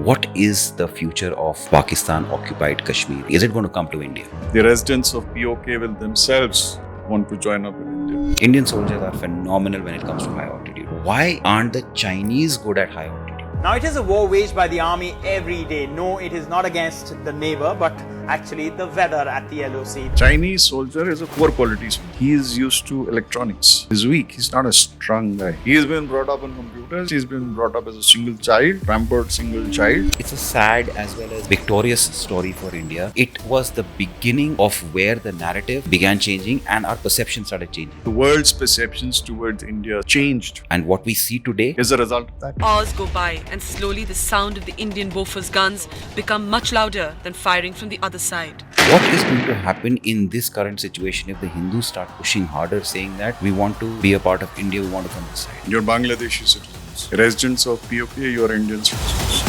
What is the future of Pakistan-occupied Kashmir? Is it going to come to India? The residents of POK will themselves want to join up with India. Indian soldiers are phenomenal when it comes to high altitude. Why aren't the Chinese good at high altitude? Now, it is a war waged by the army every day. No, it is not against the neighbour, but actually the weather at the LOC. Chinese soldier is a poor quality soldier. He is used to electronics. He's weak. He's not a strong guy. He's been brought up on computers. He's been brought up as a single child, pampered single child. It's a sad as well as victorious story for India. It was the beginning of where the narrative began changing and our perception started changing. The world's perceptions towards India changed. And what we see today Is a result of that. Hours go by and slowly the sound of the Indian Bofors guns become much louder than firing from the other side. What is going to happen in this current situation if the Hindus start pushing harder, saying that we want to be a part of India, we want to come this side? You're Bangladeshi citizens. Residents of POK, you're Indian citizens.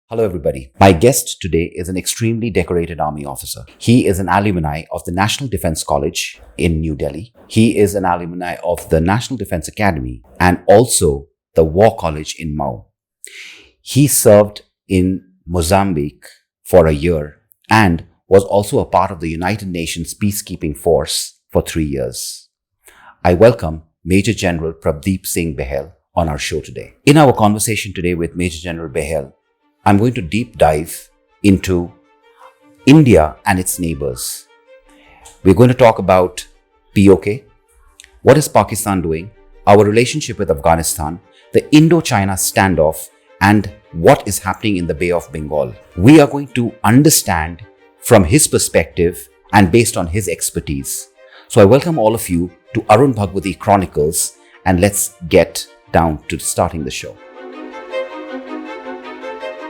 Hello everybody. My guest today is an extremely decorated army officer. He is an alumni of the National Defence College in New Delhi. He is an alumni of the National Defence Academy and also the War College in Mau. He served in Mozambique for a year and was also a part of the United Nations peacekeeping force for 3 years. I welcome Major General Prabdeep Singh Behel on our show today. In our conversation today with Major General Behel, I'm going to deep dive into India and its neighbours. We're going to talk about POK, what is Pakistan doing, our relationship with Afghanistan, the Indo-China standoff, and what is happening in the Bay of Bengal. We are going to understand from his perspective and based on his expertise. So I welcome all of you to Arun Bhagwati Chronicles, and let's get down to starting the show.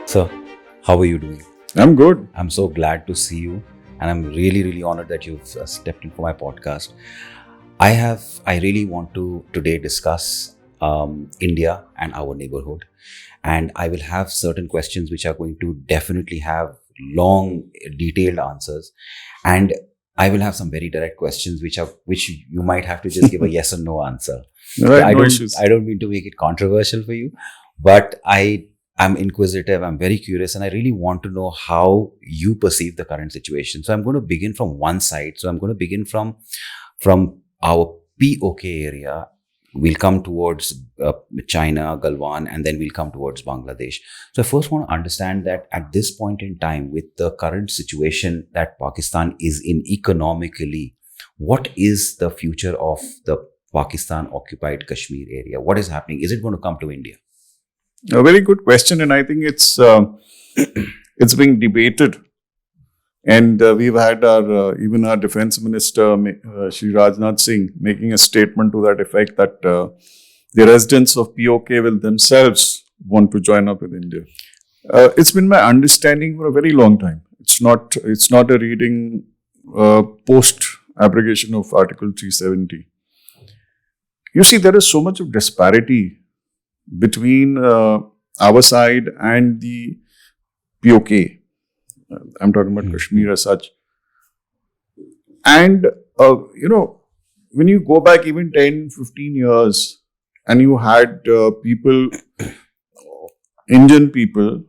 Sir, how are you doing? I'm good. I'm so glad to see you, and I'm really honored that you've stepped in for my podcast. I really want to today discuss India and our neighborhood, and I will have certain questions which are going to definitely have long, detailed answers, and I will have some very direct questions which you might have to just give a yes or no answer. Right, I don't mean to make it controversial for you, but I'm inquisitive, I'm very curious, and I really want to know how you perceive the current situation. So I'm going to begin from one side. So I'm going to begin from our POK area. We'll come towards China, Galwan, and then we'll come towards Bangladesh. So I first want to understand that at this point in time, with the current situation that Pakistan is in economically, what is the future of the Pakistan-occupied Kashmir area? What is happening? Is it going to come to India? A very good question, and I think it's being debated. And we've had even our defense minister, Shri Rajnath Singh, making a statement to that effect that the residents of POK will themselves want to join up with India. It's been my understanding for a very long time. It's not a reading post-abrogation of Article 370. You see, there is so much of disparity between our side and the POK. I'm talking about Kashmir as such. And, when you go back even 10, 15 years and you had people, Indian people,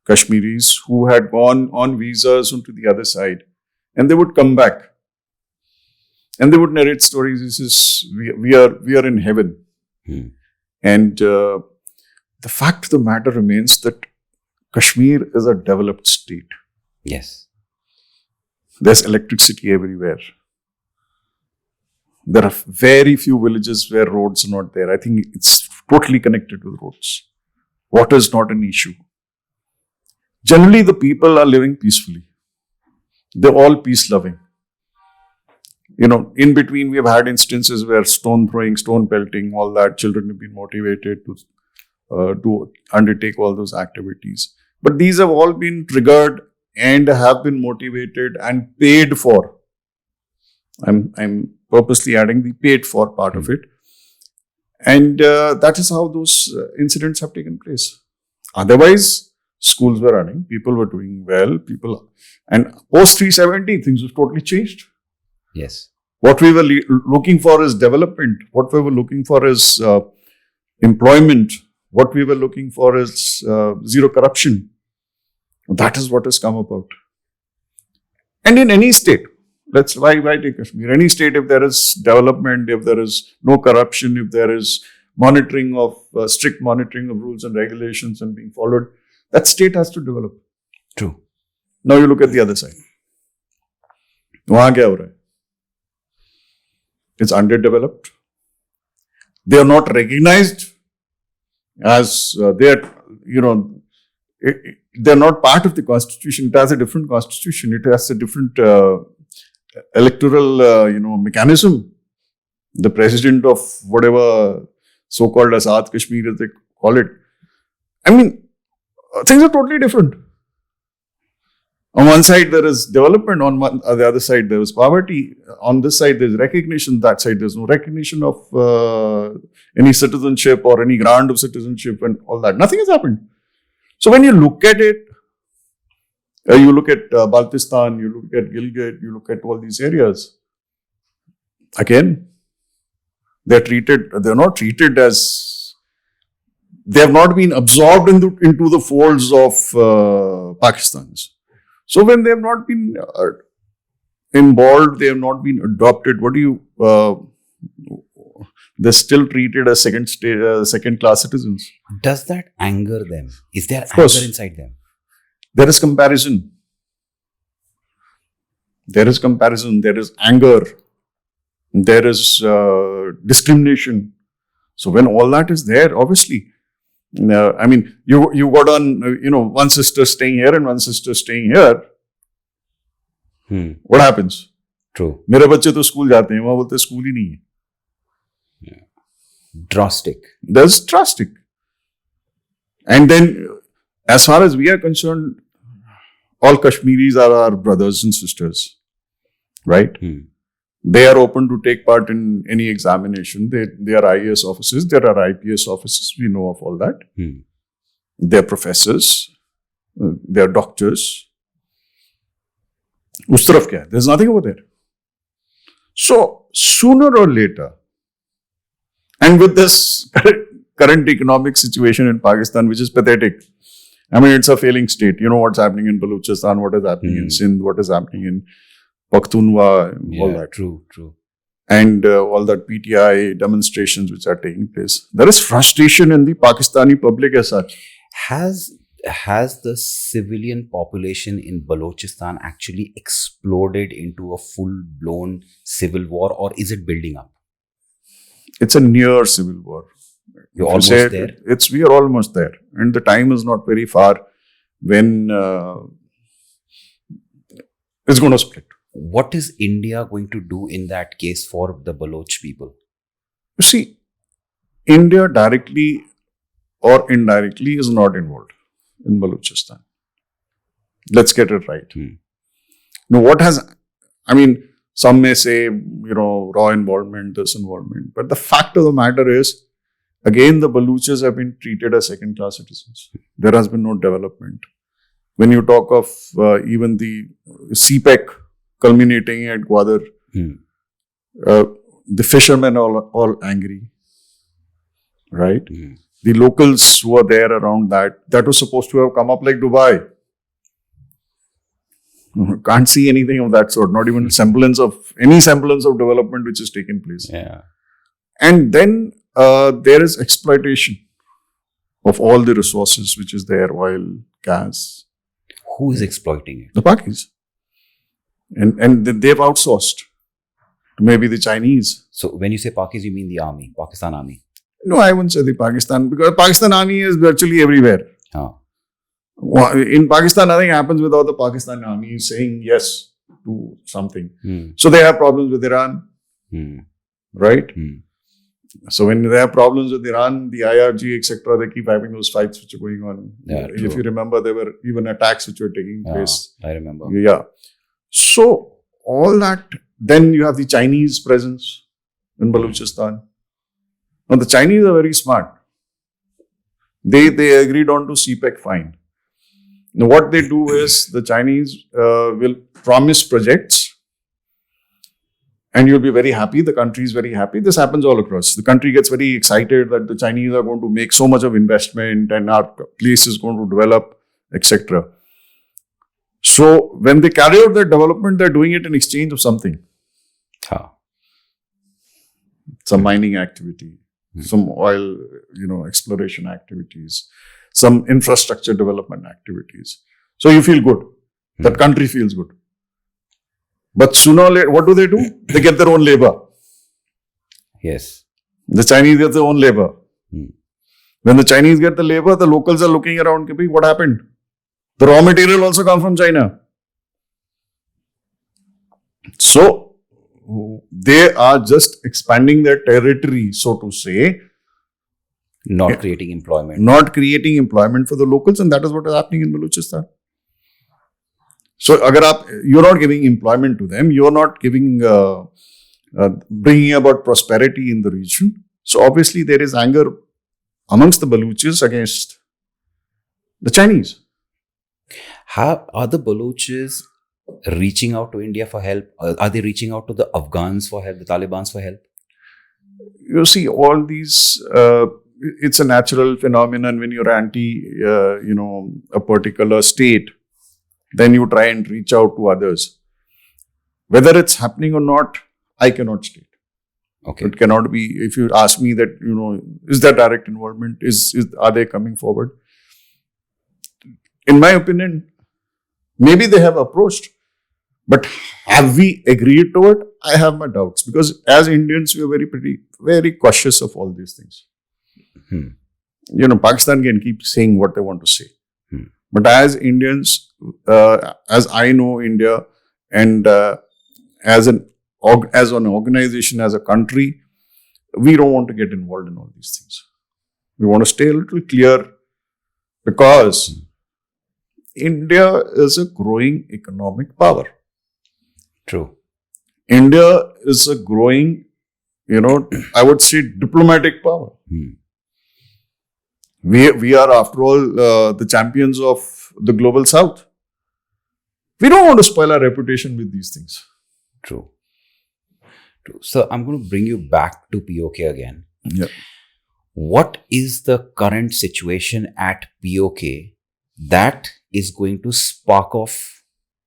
Kashmiris, who had gone on visas onto the other side, and they would come back and they would narrate stories. We are in heaven. And the fact of the matter remains that Kashmir is a developed state. Yes. There's electricity everywhere. There are very few villages where roads are not there. I think it's totally connected with roads. Water is not an issue. Generally, the people are living peacefully. They're all peace-loving. In between, we have had instances where stone throwing, stone pelting, all that, children have been motivated to undertake all those activities. But these have all been triggered and have been motivated and paid for. I'm purposely adding the paid for part of it. And that is how those incidents have taken place. Otherwise, schools were running, people were doing well, and post 370, things have totally changed. Yes. What we were looking for is development. What we were looking for is employment. what we were looking for is zero corruption. That is what has come about. And in any state, why take Kashmir? Any state, if there is development, if there is no corruption, if there is monitoring of strict monitoring of rules and regulations and being followed, that state has to develop. True. Now you look at the other side. Wahan kya ho raha hai? It's underdeveloped. They are not recognized as they're not part of the constitution. It has a different constitution. It has a different electoral mechanism. The president of whatever so-called Azad Kashmir, as they call it. I mean, things are totally different. On one side, there is development. On the other side, there is poverty. On this side, there is recognition. That side, there is no recognition of any citizenship or any grant of citizenship and all that. Nothing has happened. So when you look at it, you look at Balochistan, you look at Gilgit, you look at all these areas. Again, they're not treated as, they have not been absorbed into the folds of Pakistan's. So when they have not been involved, they have not been adopted, they're still treated as second-class citizens. Does that anger them? Is there anger course. inside them? There is comparison. There is anger. There is discrimination. So when all that is there, obviously, I mean, you got on, one sister staying here and one sister staying here. What happens? True. मेरे बच्चे तो school जाते हैं, वहाँ बोलते school ही नहीं है. Drastic. That's drastic. And then, as far as we are concerned, all Kashmiris are our brothers and sisters, right? They are open to take part in any examination. They are IAS officers, there are IPS officers, we know of all that. They are professors, they are doctors. Us taraf kya hai? There's nothing over there. So, sooner or later, and with this current economic situation in Pakistan, which is pathetic, I mean, it's a failing state. You know what's happening in Balochistan, what is happening in Sindh, what is happening in Pakhtunkhwa, all that. True. And all that PTI demonstrations which are taking place. There is frustration in the Pakistani public as such. Has the civilian population in Balochistan actually exploded into a full-blown civil war, or is it building up? It's a near civil war. You're almost there? We are almost there. And the time is not very far when it's going to split. What is India going to do in that case for the Baloch people? You see, India directly or indirectly is not involved in Balochistan. Let's get it right. Now, some may say, raw involvement, this involvement. But the fact of the matter is, again, the Baloches have been treated as second-class citizens. There has been no development. When you talk of even the CPEC culminating at Gwadar, the fishermen are all angry, right? The locals who are there around that was supposed to have come up like Dubai. Can't see anything of that sort, not even semblance of development which has taken place. Yeah. And then there is exploitation of all the resources which is there, oil, gas. Who is exploiting it? The Pakis. And they've outsourced to maybe the Chinese. So when you say Pakis, you mean the army, Pakistan army? No, I wouldn't say the Pakistan, because Pakistan army is virtually everywhere. In Pakistan, nothing happens without the Pakistan army saying yes to something. So they have problems with Iran, right? So when they have problems with Iran, the IRG, etc., they keep having those fights which are going on. Yeah, if you remember, there were even attacks which were taking place. I remember. Yeah. So all that, then you have the Chinese presence in Balochistan. Now the Chinese are very smart. They agreed on to CPEC fine. Now what they do is the Chinese will promise projects, and you'll be very happy. The country is very happy. This happens all across. The country gets very excited that the Chinese are going to make so much of investment and our place is going to develop, etc. So when they carry out their development, they're doing it in exchange of something. Some mining activity, some oil, exploration activities, some infrastructure development activities. So you feel good. That country feels good. But sooner or later, what do? They get their own labor. Yes. The Chinese get their own labor. When the Chinese get the labor, the locals are looking around, what happened? The raw material also comes from China. So, they are just expanding their territory, so to say. Not creating employment. Not creating employment for the locals, and that is what is happening in Balochistan. So, you're not giving employment to them, you're not giving, bringing about prosperity in the region. So, obviously, there is anger amongst the Balochis against the Chinese. Are the Balochis reaching out to India for help? Are they reaching out to the Afghans for help, the Talibans for help? You see, all these, it's a natural phenomenon when you're anti, a particular state. Then you try and reach out to others. Whether it's happening or not, I cannot state. Okay. It cannot be, if you ask me that, is there direct involvement? Are they coming forward? In my opinion, maybe they have approached, but have we agreed to it? I have my doubts, because as Indians, we are very cautious of all these things. Pakistan can keep saying what they want to say. But as Indians, as I know India, and as an organization, as a country, we don't want to get involved in all these things. We want to stay a little clear, because India is a growing economic power. True. India is a growing, I would say, diplomatic power. We are, after all, the champions of the global south. We don't want to spoil our reputation with these things. True. So I'm going to bring you back to POK again. Yeah. What is the current situation at POK that is going to spark off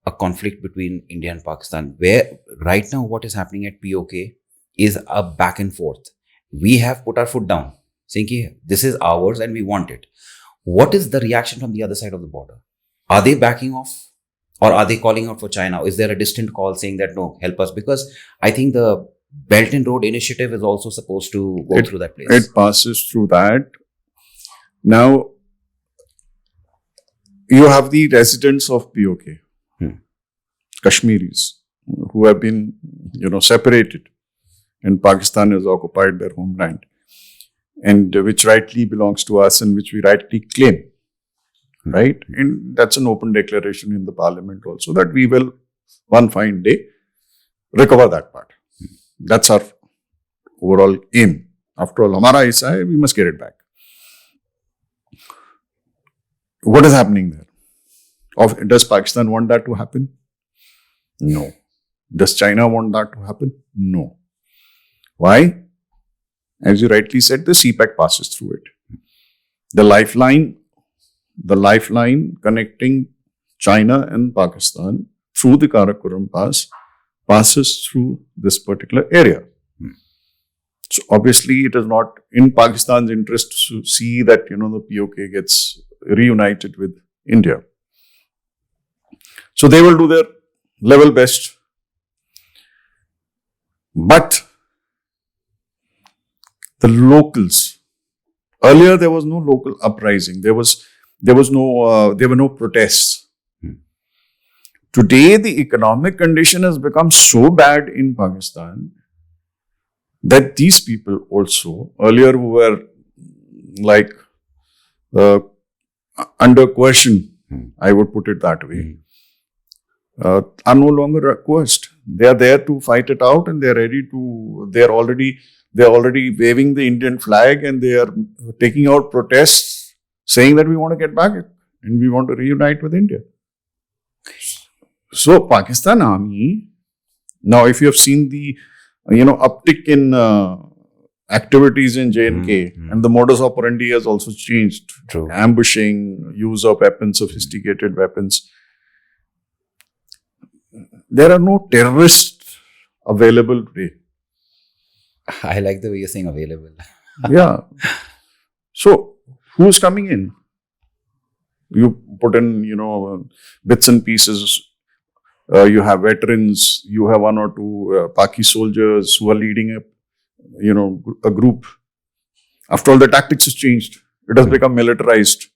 a conflict between India and Pakistan? Where right now what is happening at POK is a back and forth. We have put our foot down, saying this is ours and we want it. What is the reaction from the other side of the border? Are they backing off? Or are they calling out for China? Is there a distant call saying that, no, help us? Because I think the Belt and Road Initiative is also supposed to go through that place. It passes through that. Now, you have the residents of POK, Kashmiris, who have been, separated, and Pakistan has occupied their homeland, and which rightly belongs to us and which we rightly claim. Right? And that's an open declaration in the parliament also, that we will, one fine day, recover that part. That's our overall aim. After all, hamara aisa hai, we must get it back. What is happening there? Does Pakistan want that to happen? No. Does China want that to happen? No. Why? As you rightly said, the CPEC passes through it. The lifeline connecting China and Pakistan through the Karakoram Pass passes through this particular area. So obviously it is not in Pakistan's interest to see that, the POK gets reunited with India. So they will do their level best. But the locals, earlier there was no local uprising. There were no protests. Today, the economic condition has become so bad in Pakistan that these people also, earlier who were like under coercion, I would put it that way, are no longer coerced. They are there to fight it out, and they are already waving the Indian flag, and they are taking out protests saying that we want to get back and we want to reunite with India. So Pakistan Army, now if you have seen the uptick in activities in J&K, and the modus operandi has also changed. True. Ambushing, use of weapons, sophisticated weapons. There are no terrorists available today. I like the way you're saying available. Yeah. So, who's coming in? You put in, bits and pieces. You have veterans. You have one or two Paki soldiers who are leading a group. After all, the tactics has changed. It has become militarized.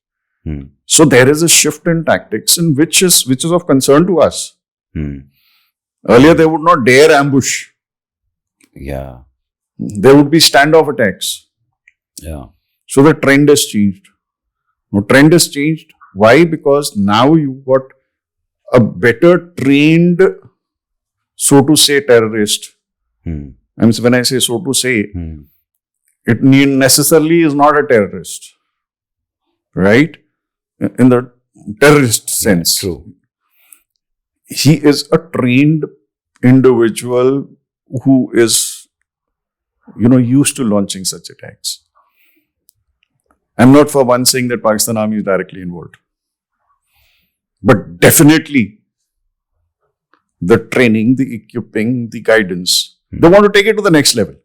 So there is a shift in tactics, and which is of concern to us. Earlier, they would not dare ambush. Yeah. There would be standoff attacks. Yeah. So the trend has changed. Now, trend has changed. Why? Because now you've got a better trained, so to say, terrorist. And when I say so to say, it necessarily is not a terrorist, right? In the terrorist sense. True. He is a trained individual who is, used to launching such attacks. I'm not for one saying that Pakistan Army is directly involved. But definitely, the training, the equipping, the guidance, they want to take it to the next level.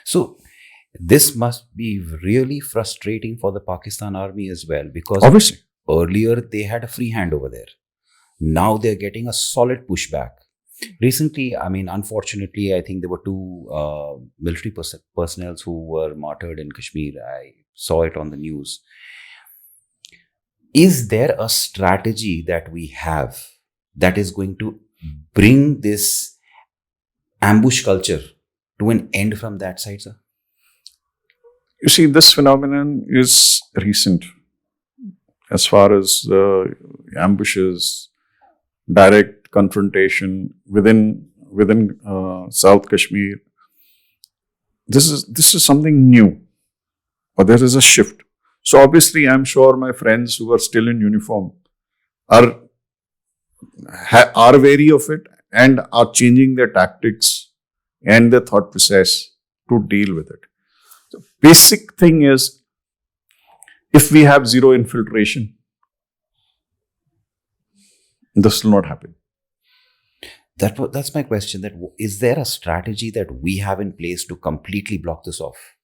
So, this must be really frustrating for the Pakistan Army as well, because Obviously. earlier they had a free hand over there. Now they're getting a solid pushback. Recently, unfortunately, I think there were two military personnel who were martyred in Kashmir. I saw it on the news. Is there a strategy that we have that is going to bring this ambush culture to an end from that side, sir? You see, this phenomenon is recent as far as ambushes, direct confrontation within South Kashmir. This is something new, or there is a shift. So obviously, I'm sure my friends who are still in uniform are wary of it and are changing their tactics and their thought process to deal with it. The basic thing is, if we have zero infiltration, this will not happen. That's my question. That is there a strategy that we have in place to completely block this off?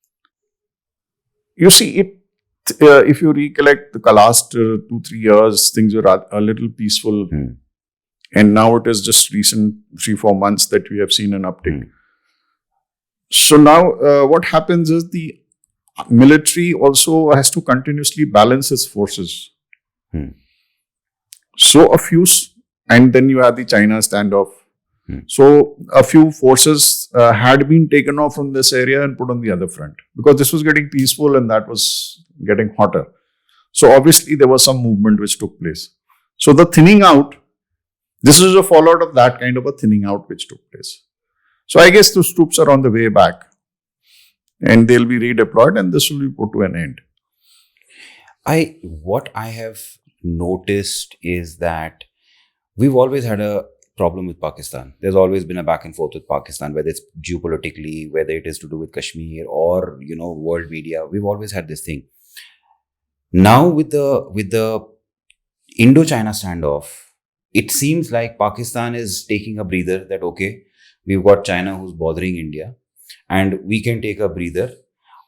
You see, if you recollect the last 2-3 years, things were a little peaceful. And now it is just recent 3-4 months that we have seen an uptick. So now what happens is the military also has to continuously balance its forces. So and then you have the China standoff. So a few forces had been taken off from this area and put on the other front, because this was getting peaceful and that was getting hotter. So obviously there was some movement which took place. So the thinning out, this is a fallout of that kind of a thinning out which took place. So I guess those troops are on the way back and they'll be redeployed and this will be put to an end. What I have noticed is that we've always had a problem with Pakistan. There's always been a back and forth with Pakistan, whether it's geopolitically, whether it is to do with Kashmir or, world media. We've always had this thing. Now with the Indo-China standoff, it seems like Pakistan is taking a breather that, okay, we've got China who's bothering India and we can take a breather.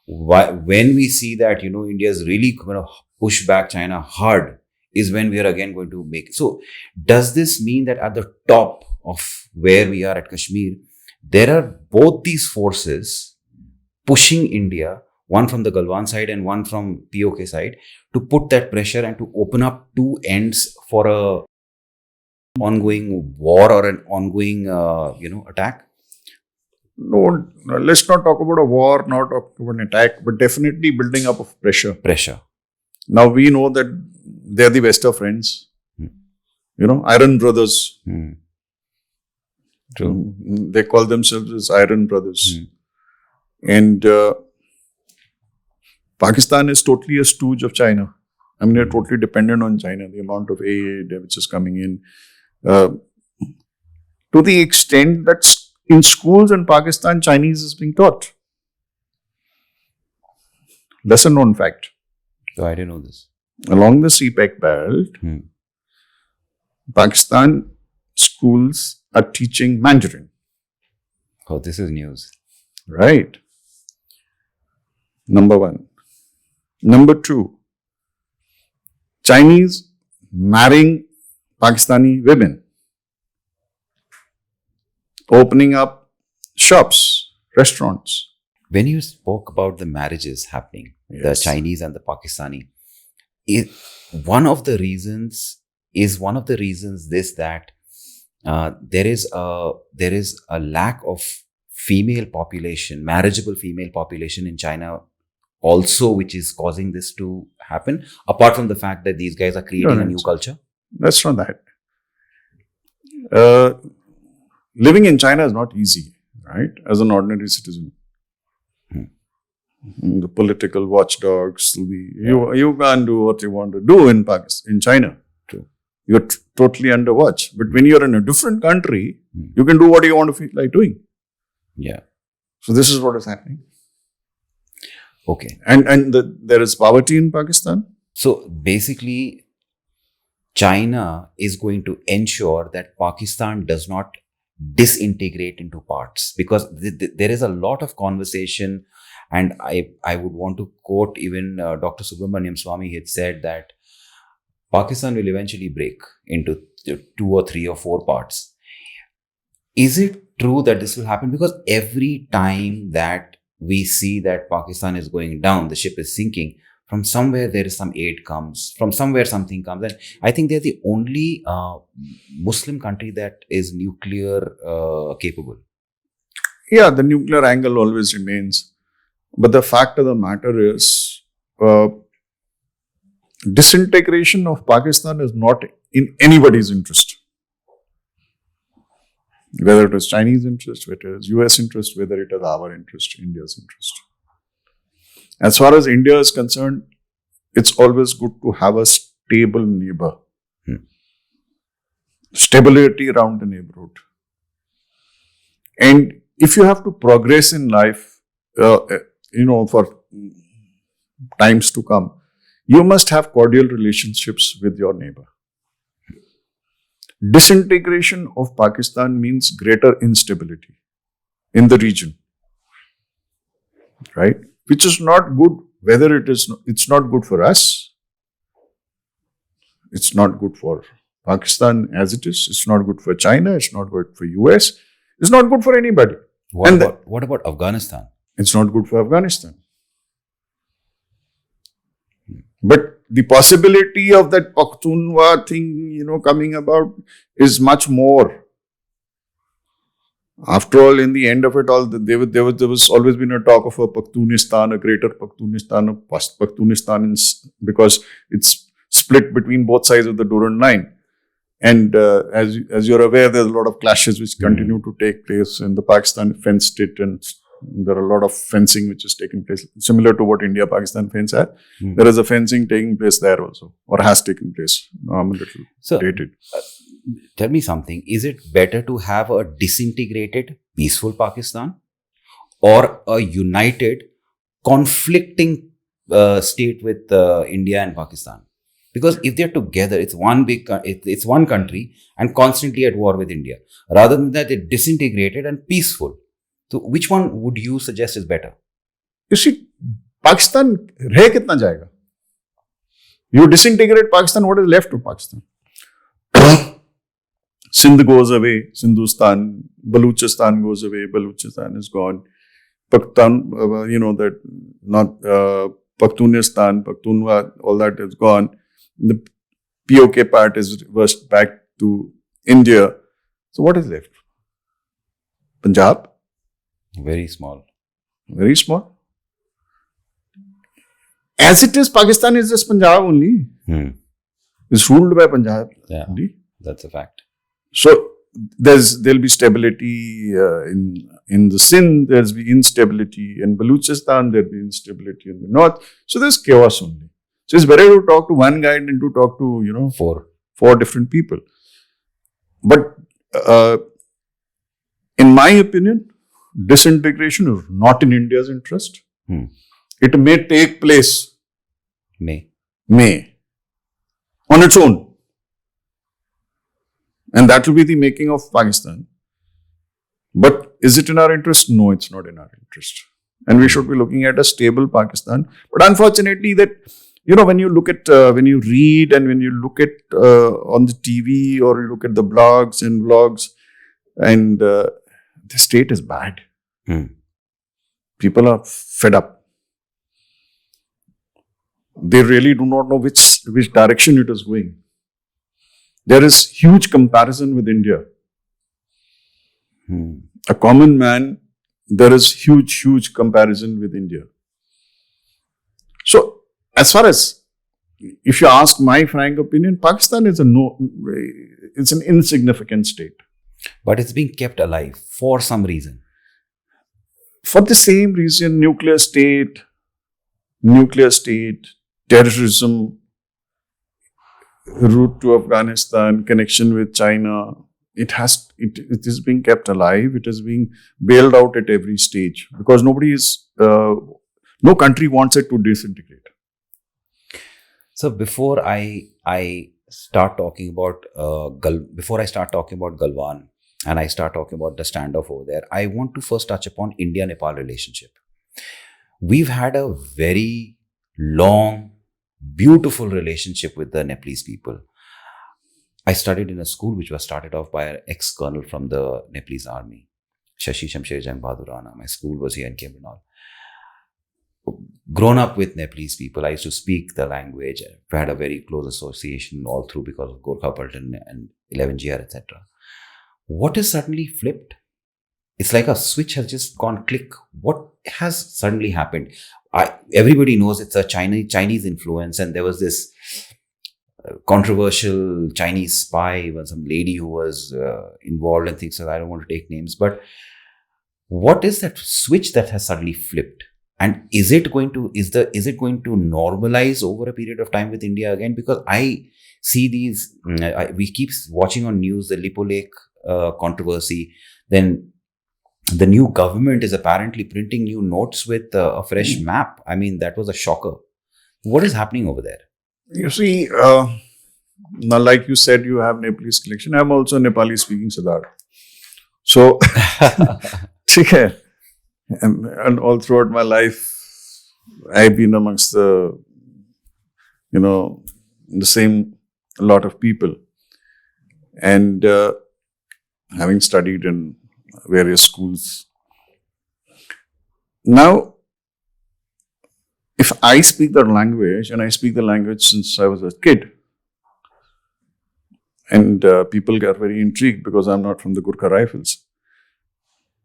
When we see that, India is really going to push back China hard, is when we are again going to make it. So does this mean that at the top of where we are at Kashmir, there are both these forces pushing India, one from the Galwan side and one from POK side, to put that pressure and to open up two ends for a ongoing war or an ongoing, attack? No, let's not talk about a war, not talk about an attack, but definitely building up of pressure. Now we know that they are the best of friends. Iron brothers. True. They call themselves as Iron brothers. And Pakistan is totally a stooge of China. They're totally dependent on China. The amount of aid which is coming in. To the extent that in schools in Pakistan, Chinese is being taught. Lesser known fact. So I didn't know this. Along the CPEC belt, Pakistan schools are teaching Mandarin. Oh, this is news. Right. Number one. Number two, Chinese marrying Pakistani women, opening up shops, restaurants. When you spoke about the marriages happening, the Chinese and the Pakistani, one of the reasons this that there is a lack of female population, marriageable female population in China also, which is causing this to happen, apart from the fact that these guys are creating a new culture? That's not that. Living in China is not easy, right? As an ordinary citizen. The political watchdogs, you can't do what you want to do in Pakistan, in China. True. You're totally under watch. But when you're in a different country, you can do what you want to feel like doing. Yeah. So this is what is happening. Okay. And there is poverty in Pakistan. So basically, China is going to ensure that Pakistan does not disintegrate into parts, because there is a lot of conversation, and I would want to quote even Dr. Subramaniam Swamy had said that Pakistan will eventually break into 2 or 3 or 4 parts. Is it true that this will happen? Because every time that we see that Pakistan is going down, the ship is sinking, from somewhere there is some aid comes, from somewhere something comes. And I think they're the only Muslim country that is nuclear capable. Yeah, the nuclear angle always remains. But the fact of the matter is, disintegration of Pakistan is not in anybody's interest. Whether it is Chinese interest, whether it is US interest, whether it is our interest, India's interest. As far as India is concerned, it's always good to have a stable neighbor. Stability around the neighborhood. And if you have to progress in life, for times to come, you must have cordial relationships with your neighbor. Disintegration of Pakistan means greater instability in the region, right? Which is not good. Whether it's not good for us. It's not good for Pakistan as it is. It's not good for China. It's not good for US. It's not good for anybody. What about Afghanistan? It's not good for Afghanistan. But the possibility of that Pakhtunwa thing, coming about is much more. After all, in the end of it all, there was always been a talk of a Pakhtunistan, a greater Pakhtunistan, a Pakhtunistan, because it's split between both sides of the Durand line. And as you're aware, there's a lot of clashes which continue to take place, and the Pakistan fenced it, and there are a lot of fencing which is taking place, similar to what India-Pakistan fence had. There is a fencing taking place there also, or has taken place. I'm a little dated. Tell me something. Is it better to have a disintegrated, peaceful Pakistan, or a united, conflicting state with India and Pakistan? Because if they're together, it's one country and constantly at war with India. Rather than that, they're disintegrated and peaceful. So which one would you suggest is better? You see, Pakistan reh kitna jayega? You disintegrate Pakistan, what is left of Pakistan? Sindh goes away, Sindhustan, Balochistan goes away, Balochistan is gone. Pakhtunistan, Pakhtunwa, all that is gone. The POK part is reversed back to India. So what is left? Punjab? Very small. Very small. As it is, Pakistan is just Punjab only. It's ruled by Punjab only. That's a fact. So there'll be stability in the Sindh, there'll be instability in Balochistan, there'll be instability in the north. So there's chaos only. So it's better to talk to one guy than to talk to, four different people. But In my opinion, disintegration is not in India's interest. It may take place May. On its own. And that will be the making of Pakistan. But is it in our interest? No, it's not in our interest. And we should be looking at a stable Pakistan. But unfortunately, that, when you look at, when you read and when you look at on the TV or you look at the blogs and vlogs, and the state is bad. People are fed up. They really do not know which direction it is going. There is huge comparison with India. A common man, there is huge comparison with India. So, as far as, if you ask my frank opinion, Pakistan is it's an insignificant state. But it's being kept alive for some reason. For the same reason, nuclear state, terrorism, route to Afghanistan, connection with China, it is being kept alive. It is being bailed out at every stage because no country wants it to disintegrate. So before I start talking about Galwan and I start talking about the standoff over there, I want to first touch upon India-Nepal relationship. We've had a very long, beautiful relationship with the Nepalese people. I studied in a school which was started off by an ex-colonel from the Nepalese army, Shashi Shamsher Jang Bahadur Rana. My school was here in Cambridge. Grown up with Nepalese people, I used to speak the language. I had a very close association all through because of Gorkha Paltan and 11GR, etc. What has suddenly flipped? It's like a switch has just gone click. What has suddenly happened? Everybody knows it's a Chinese influence, and there was this controversial Chinese spy, some lady who was involved and things like that. I don't want to take names, but what is that switch that has suddenly flipped? And is it going to normalize over a period of time with India again? Because I see these, we keep watching on news the Lipo Lake controversy. Then the new government is apparently printing new notes with a fresh map. I mean, that was a shocker. What is happening over there? You see, now like you said, you have Nepalese connection. I'm also Nepali speaking Siddharth. So, okay. And all throughout my life, I've been amongst the same lot of people. And having studied in various schools. Now, if I speak that language, and I speak the language since I was a kid, and people get very intrigued because I'm not from the Gurkha Rifles.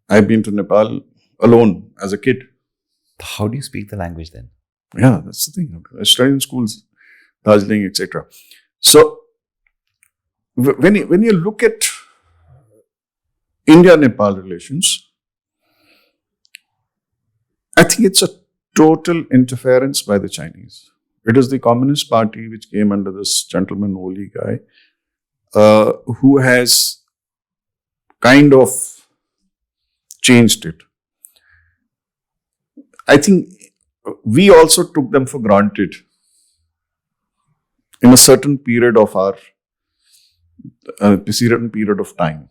I've been to Nepal alone as a kid. How do you speak the language then? Yeah, that's the thing. I studied in schools, Darjeeling, etc. So, when you look at India-Nepal relations, I think it's a total interference by the Chinese. It is the Communist Party which came under this gentleman Oli guy, who has kind of changed it. I think we also took them for granted in a certain period of time.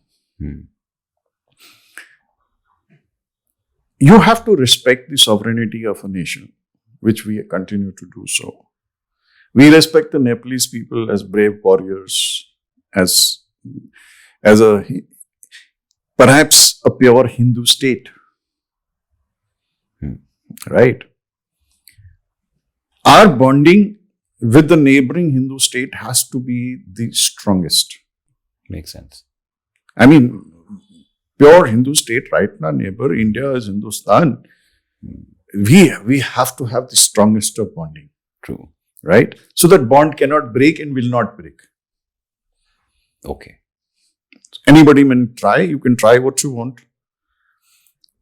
You have to respect the sovereignty of a nation, which we continue to do so. We respect the Nepalese people as brave warriors, as perhaps a pure Hindu state. Right? Our bonding with the neighboring Hindu state has to be the strongest. Makes sense. I mean, pure Hindu state, right now, neighbor, India is Hindustan. We have to have the strongest of bonding. True. Right? So that bond cannot break and will not break. Okay. Anybody can try. You can try what you want.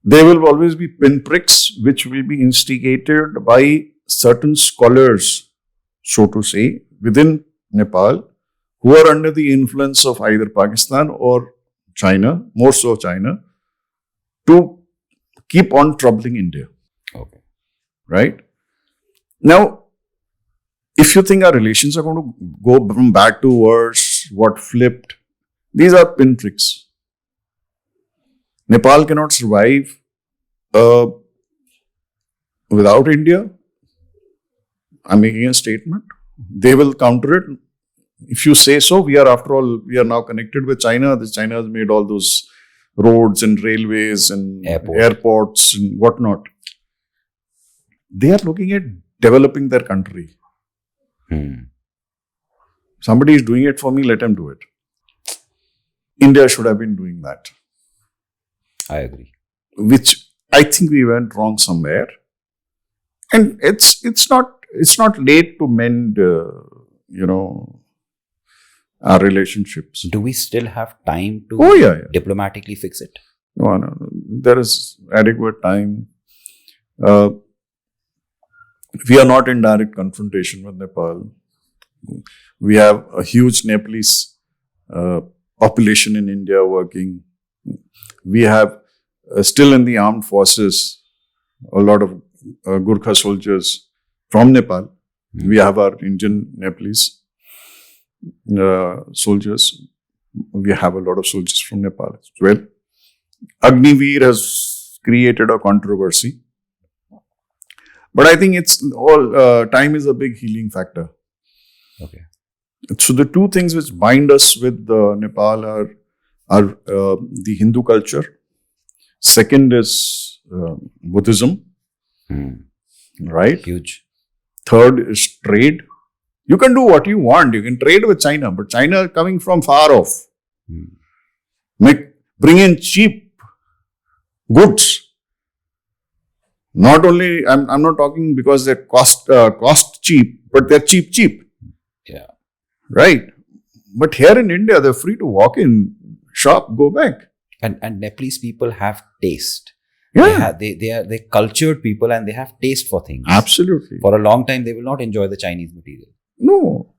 There will always be pinpricks which will be instigated by certain scholars, so to say, within Nepal, who are under the influence of either Pakistan or China, more so China, to keep on troubling India. Okay. Right? Now, if you think our relations are going to go from bad to worse, what flipped, these are pinpricks. Nepal cannot survive without India. I'm making a statement. They will counter it. If you say so, we are now connected with China. China has made all those roads and railways and airports and whatnot. They are looking at developing their country. Somebody is doing it for me, let them do it. India should have been doing that. I agree. Which I think we went wrong somewhere. And it's not late to mend, our relationships. Do we still have time to diplomatically fix it? No. There is adequate time. We are not in direct confrontation with Nepal. We have a huge Nepalese population in India working. We have still in the armed forces a lot of Gurkha soldiers from Nepal. We have our Indian Nepalese soldiers. We have a lot of soldiers from Nepal as well. Agniveer has created a controversy. But I think it's all, time is a big healing factor. Okay. So the two things which bind us with Nepal are the Hindu culture. Second is Buddhism. Right? Huge. Third is trade. You can do what you want. You can trade with China, but China coming from far off. Bring in cheap goods. Not only, I'm not talking because they're cost cheap, but they're cheap. Yeah. Right? But here in India, they're free to walk in, shop, go back. And Nepalese people have taste. Yeah. They're cultured people and they have taste for things. Absolutely. For a long time, they will not enjoy the Chinese material. No.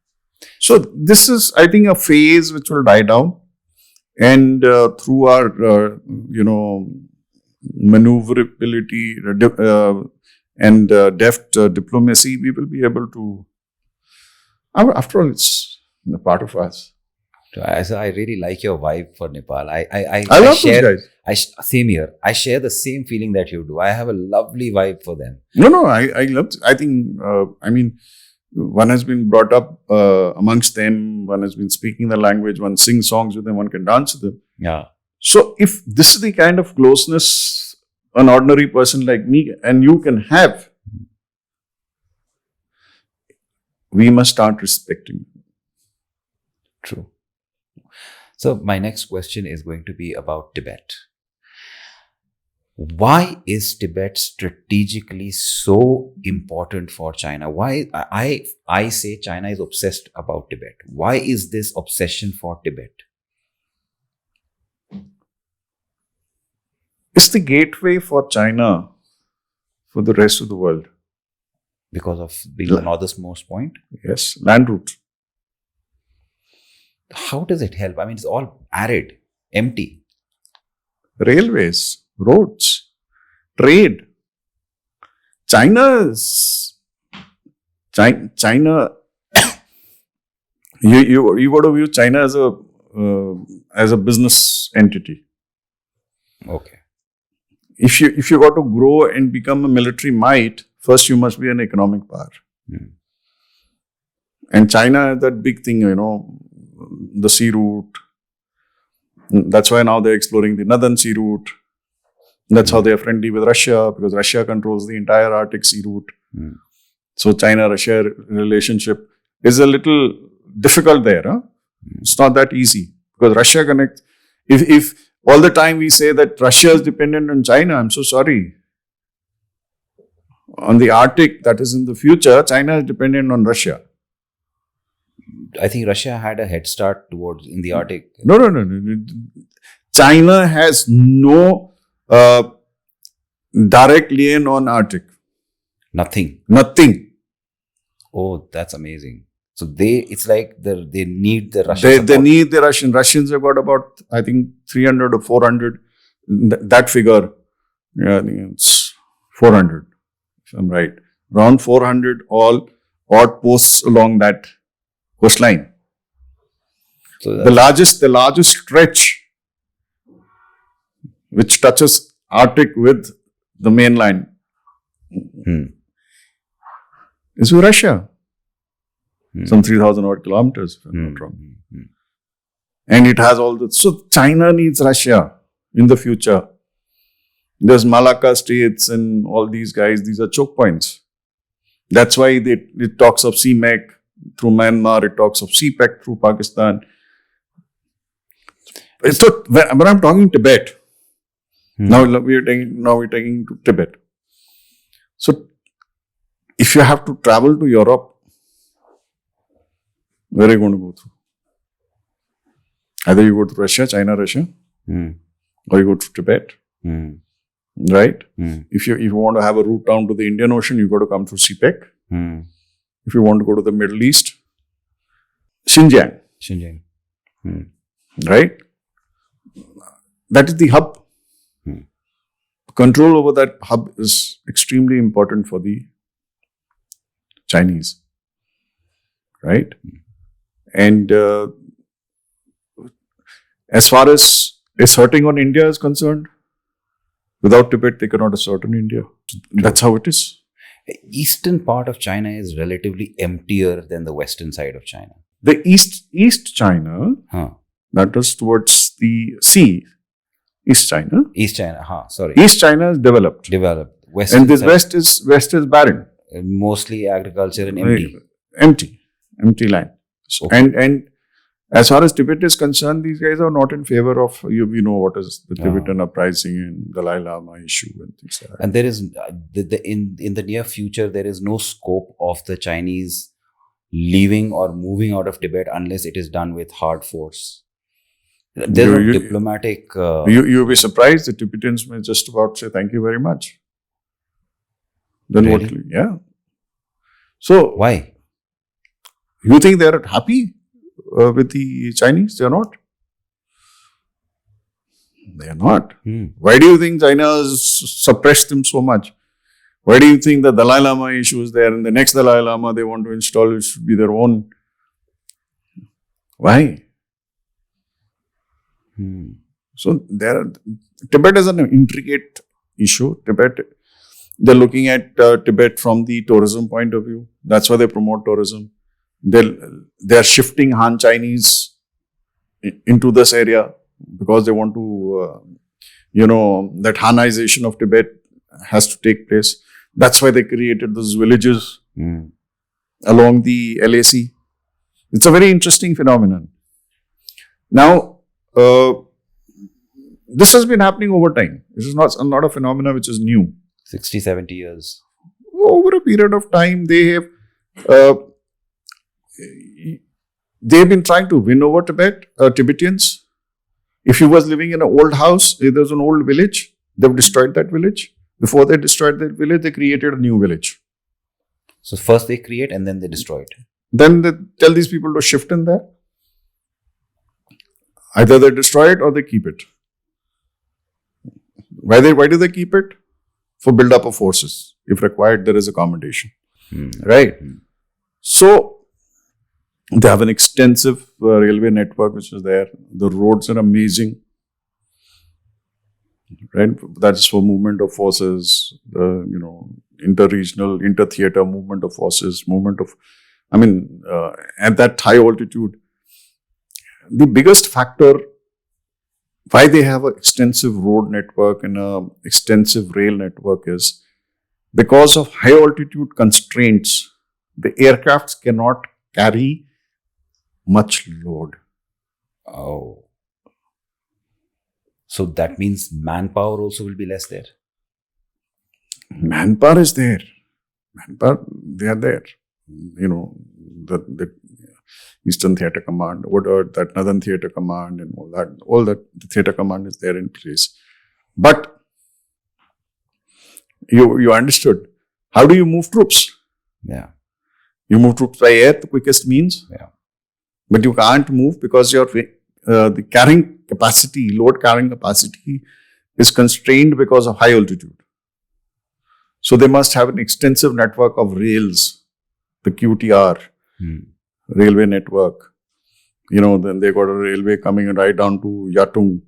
So this is, I think, a phase which will die down. And through our, maneuverability and deft diplomacy, we will be able to. After all, it's a part of us. So I really like your vibe for Nepal. I love share, those guys. Same here. I share the same feeling that you do. I have a lovely vibe for them. No, I love. I think. One has been brought up amongst them. One has been speaking the language. One sings songs with them. One can dance with them. Yeah. So if this is the kind of closeness an ordinary person like me and you can have, we must start respecting. True. So my next question is going to be about Tibet. Why is Tibet strategically so important for China? Why I say China is obsessed about Tibet. Why is this obsession for Tibet? It's the gateway for China for the rest of the world. Because of being the northernmost point? Yes, land route. How does it help? I mean, it's all arid, empty. Railways, roads, trade. China, you got to view China as a business entity. Okay. If you got to grow and become a military might, first you must be an economic power. And China has that big thing, the sea route. That's why now they're exploring the northern sea route. That's how they are friendly with Russia, because Russia controls the entire Arctic sea route. So China-Russia relationship is a little difficult there. Huh? It's not that easy because Russia connects. If all the time we say that Russia is dependent on China, I'm so sorry. On the Arctic, that is in the future, China is dependent on Russia. I think Russia had a head start towards in the Arctic. No. China has no direct lane on Arctic. Nothing. Oh, that's amazing. So it's like they need the Russian. They need the Russian. Russians have got about, I think, 300 or 400, that figure, Yeah, I think it's 400, if I'm right. Around 400 all outposts along that coastline. So The largest stretch which touches Arctic with the mainland is with Russia. Some 3,000 odd kilometers, if I'm not wrong. And it has all the... So China needs Russia in the future. There's Malacca states and all these guys. These are choke points. That's why it talks of CMEC through Myanmar. It talks of CPEC through Pakistan. So when I'm talking Tibet, now we're taking to Tibet. So if you have to travel to Europe, where are you going to go through? Either you go to China, Russia, or you go to Tibet, right? If you want to have a route down to the Indian Ocean, you got to come through CPEC. If you want to go to the Middle East, Xinjiang, right? That is the hub. Control over that hub is extremely important for the Chinese, right? And as far as asserting on India is concerned, without Tibet, they cannot assert on India. That's how it is. Eastern part of China is relatively emptier than the western side of China. The East China, that is towards the sea, East China. East China, sorry. East China is developed. Western And this side, west is barren. mostly agriculture and empty. Empty land. Okay. And as far as Tibet is concerned, these guys are not in favor of, you know what is the Tibetan uprising and Dalai Lama issue and things like that. And there is, in the near future, there is no scope of the Chinese leaving or moving out of Tibet unless it is done with hard force. There's no diplomatic... You'll be surprised the Tibetans may just about say thank you very much. Then Really? what? Yeah. So, Why? you think they're happy with the Chinese? They're not. They're not. Why do you think China has suppressed them so much? Why do you think the Dalai Lama issue is there and the next Dalai Lama they want to install it should be their own? Why? So Tibet is an intricate issue. They're looking at Tibet from the tourism point of view. That's why they promote tourism. They're shifting Han Chinese into this area because they want to, that Hanization of Tibet has to take place. That's why they created those villages along the LAC. It's a very interesting phenomenon. Now, this has been happening over time. This is not a phenomenon which is new. 60, 70 years. Over a period of time, they've been trying to win over Tibetans. If you was living in an old house, if there was an old village, they've destroyed that village. Before they destroyed that village, they created a new village. So first they create and then they destroy it. Then they tell these people to shift in there. Either they destroy it or they keep it. Why do they keep it? For build-up of forces. If required, there is accommodation. Right? So, they have an extensive railway network which is there. The roads are amazing. Right? That is for movement of forces, inter-regional, inter-theatre movement of forces, at that high altitude. The biggest factor why they have an extensive road network and an extensive rail network is because of high altitude constraints, the aircrafts cannot carry much load. Oh. So that means manpower also will be less there? Manpower is there. They are there. The Eastern Theatre Command, that Northern Theatre Command and all that the Theatre Command is there in place. But you understood. How do you move troops? Yeah. You move troops by air, the quickest means. Yeah. But you can't move because your the load carrying capacity is constrained because of high altitude. So they must have an extensive network of rails, the QTR, railway network. Then they got a railway coming right down to Yatung.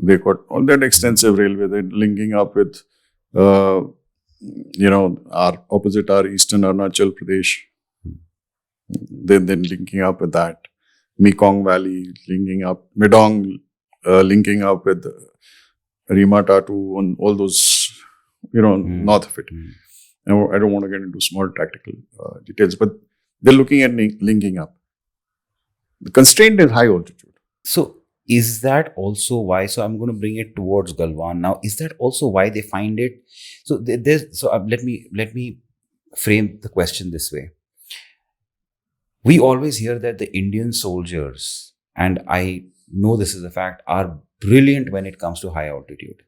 They got all that extensive railway. They're linking up with, our eastern Arunachal Pradesh. Then linking up with that. Mekong Valley linking up. Medong linking up with Rima Tatu and all those, north of it. I don't want to get into small tactical details, but they're looking at linking up. The constraint is high altitude. So is that also why, so I'm going to bring it towards Galwan now, is that also why they find it, let me frame the question this way. We always hear that the Indian soldiers, and I know this is a fact, are brilliant when it comes to high altitude.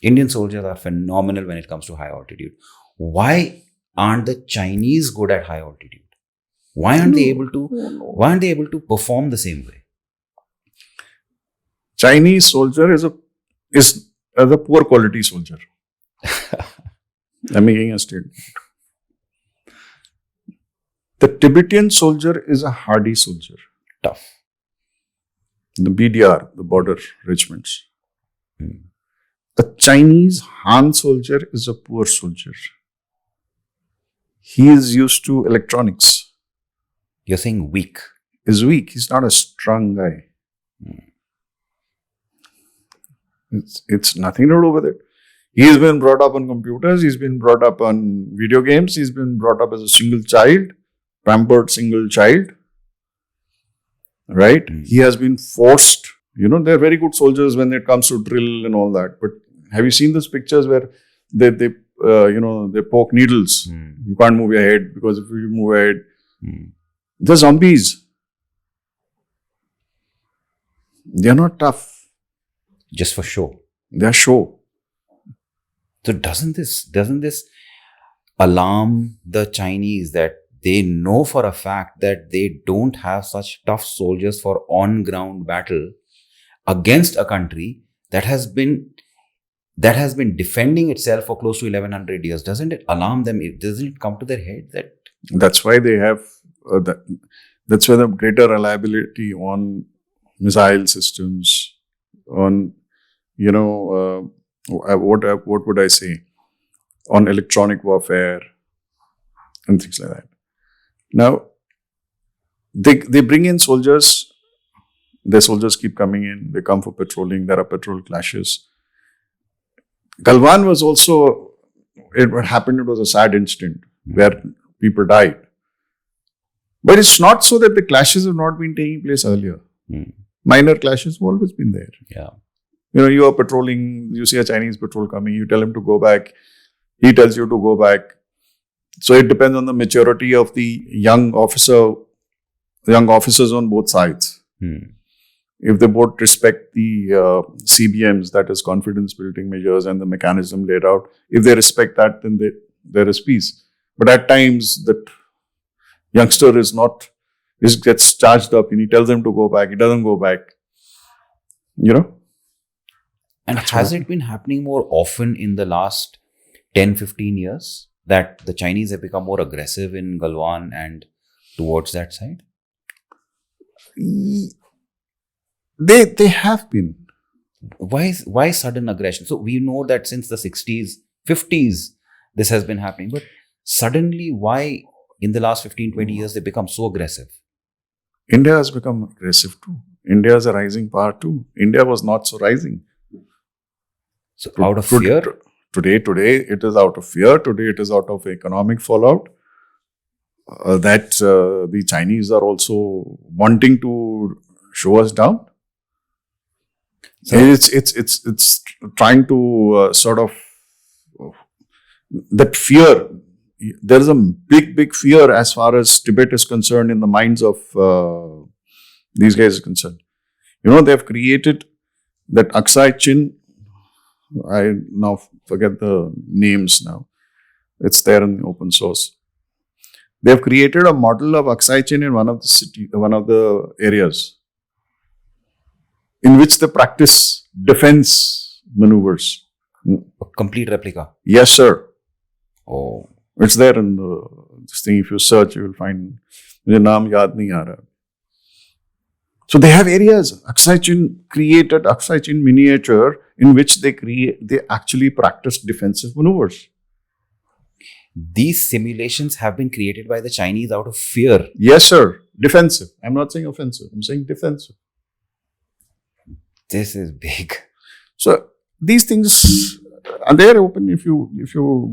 Indian soldiers are phenomenal when it comes to high altitude. Why aren't the Chinese good at high altitude? Why aren't they able to perform the same way? Chinese soldier is a poor quality soldier. I'm making a statement. The Tibetan soldier is a hardy soldier. Tough. The BDR, the border regiments. The Chinese Han soldier is a poor soldier. He is used to electronics. You're saying weak. Is weak. He's not a strong guy. It's nothing to do with it. He's been brought up on computers. He's been brought up on video games. He's been brought up as a single child, pampered single child. Right? He has been forced. They're very good soldiers when it comes to drill and all that. But have you seen those pictures where they poke needles? You can't move your head because if you move your head, they're zombies. They're not tough. Just for show. They're show. So doesn't this alarm the Chinese that they know for a fact that they don't have such tough soldiers for on-ground battle against a country that has been defending itself for close to 1100 years? Doesn't it alarm them? Doesn't it come to their head that... That's why they have... that's why the greater reliability on missile systems, on, what would I say? On electronic warfare and things like that. Now, they bring in soldiers. Their soldiers keep coming in. They come for patrolling. There are patrol clashes. Galwan was also, it was a sad incident where people died. But it's not so that the clashes have not been taking place earlier. Minor clashes have always been there. Yeah. You are patrolling, you see a Chinese patrol coming, you tell him to go back. He tells you to go back. So it depends on the maturity of the young officers on both sides. If they both respect the CBMs, that is confidence building measures, and the mechanism laid out, if they respect that, then there is peace. But at times that youngster gets charged up and he tells them to go back. He doesn't go back. And has it been happening more often in the last 10, 15 years that the Chinese have become more aggressive in Galwan and towards that side? They have been. Why sudden aggression? So we know that since the 60s, 50s, this has been happening. But suddenly, why in the last 15, 20 years, they become so aggressive? India has become aggressive too. India is a rising power too. India was not so rising. So out of fear? Today it is out of fear. Today it is out of economic fallout. That the Chinese are also wanting to show us down. So it's trying to sort of that fear. There is a big fear as far as Tibet is concerned in the minds of these guys is concerned. They have created that Aksai Chin. I now forget the names now. It's there in the open source. They have created a model of Aksai Chin in one of the areas in which they practice defense maneuvers. A complete replica. Yes, sir. Oh. It's there in this thing. If you search, you will find. मुझे नाम याद नहीं आ रहा. So they have areas. Aksai Chin created Aksai Chin miniature in which they actually practice defensive maneuvers. These simulations have been created by the Chinese out of fear. Yes, sir. Defensive. I'm not saying offensive. I'm saying defensive. This is big. So these things are there open. If you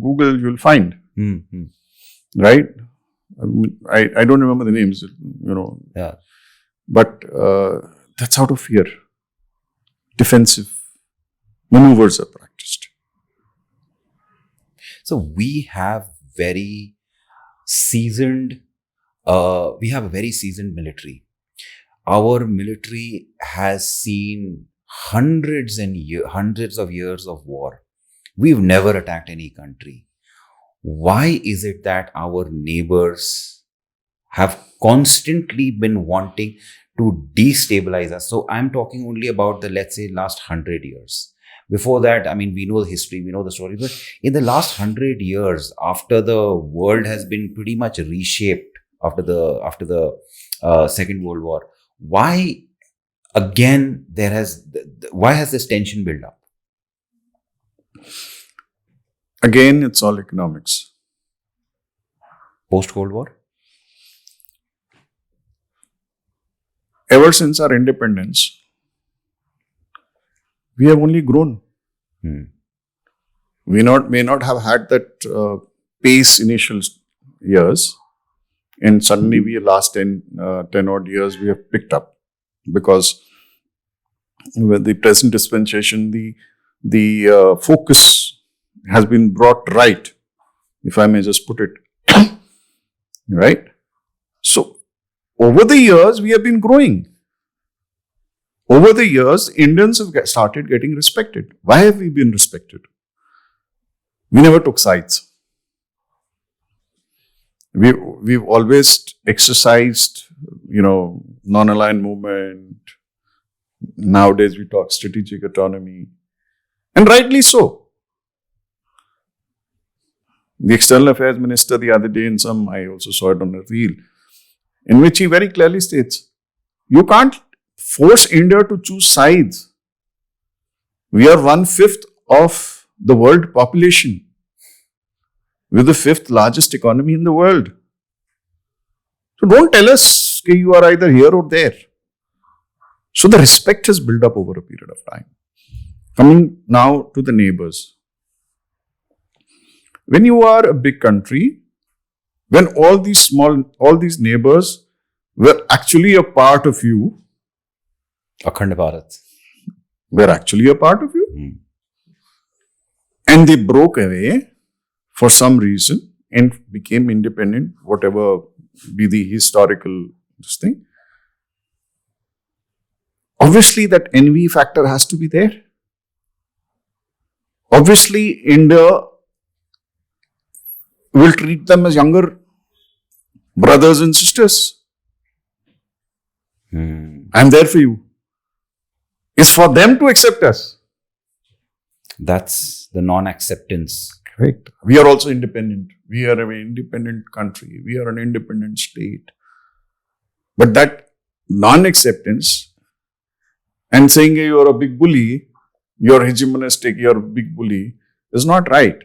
Google, you'll find. Mm-hmm. Right? I don't remember the names. Yeah. But that's out of fear. Defensive maneuvers are practiced. So we have very seasoned. We have a very seasoned military. Our military has seen hundreds of years of war. We've never attacked any country. Why is it that our neighbors have constantly been wanting to destabilize us? So I'm talking only about the, let's say, last 100 years. Before that, I mean, we know the history, we know the story, but in the last 100 years, after the world has been pretty much reshaped after the Second World War, why again why has this tension built up? Again, it's all economics. Post-Cold War? Ever since our independence, we have only grown. We may not have had that pace initial years, and suddenly we last 10 odd years we have picked up, because with the present dispensation, the focus has been brought right, if I may just put it. Right? So, over the years, we have been growing. Over the years, Indians have started getting respected. Why have we been respected? We never took sides. We've always exercised, non-aligned movement. Nowadays, we talk strategic autonomy. And rightly so. The External Affairs Minister the other day I also saw it on a reel, in which he very clearly states, you can't force India to choose sides. We are 1/5 of the world population. We're the 5th largest economy in the world. So don't tell us that you are either here or there. So the respect has built up over a period of time. Coming now to the neighbours. When you are a big country, when all these neighbours were actually a part of you, Akhand Bharat. Were actually a part of you, and they broke away for some reason and became independent, whatever be the historical thing. Obviously, that envy factor has to be there. Obviously, India will treat them as younger brothers and sisters. I'm there for you. It's for them to accept us. That's the non-acceptance. Correct. We are also independent. We are an independent country. We are an independent state. But that non-acceptance and saying you're a big bully, you're hegemonistic, you're a big bully, is not right.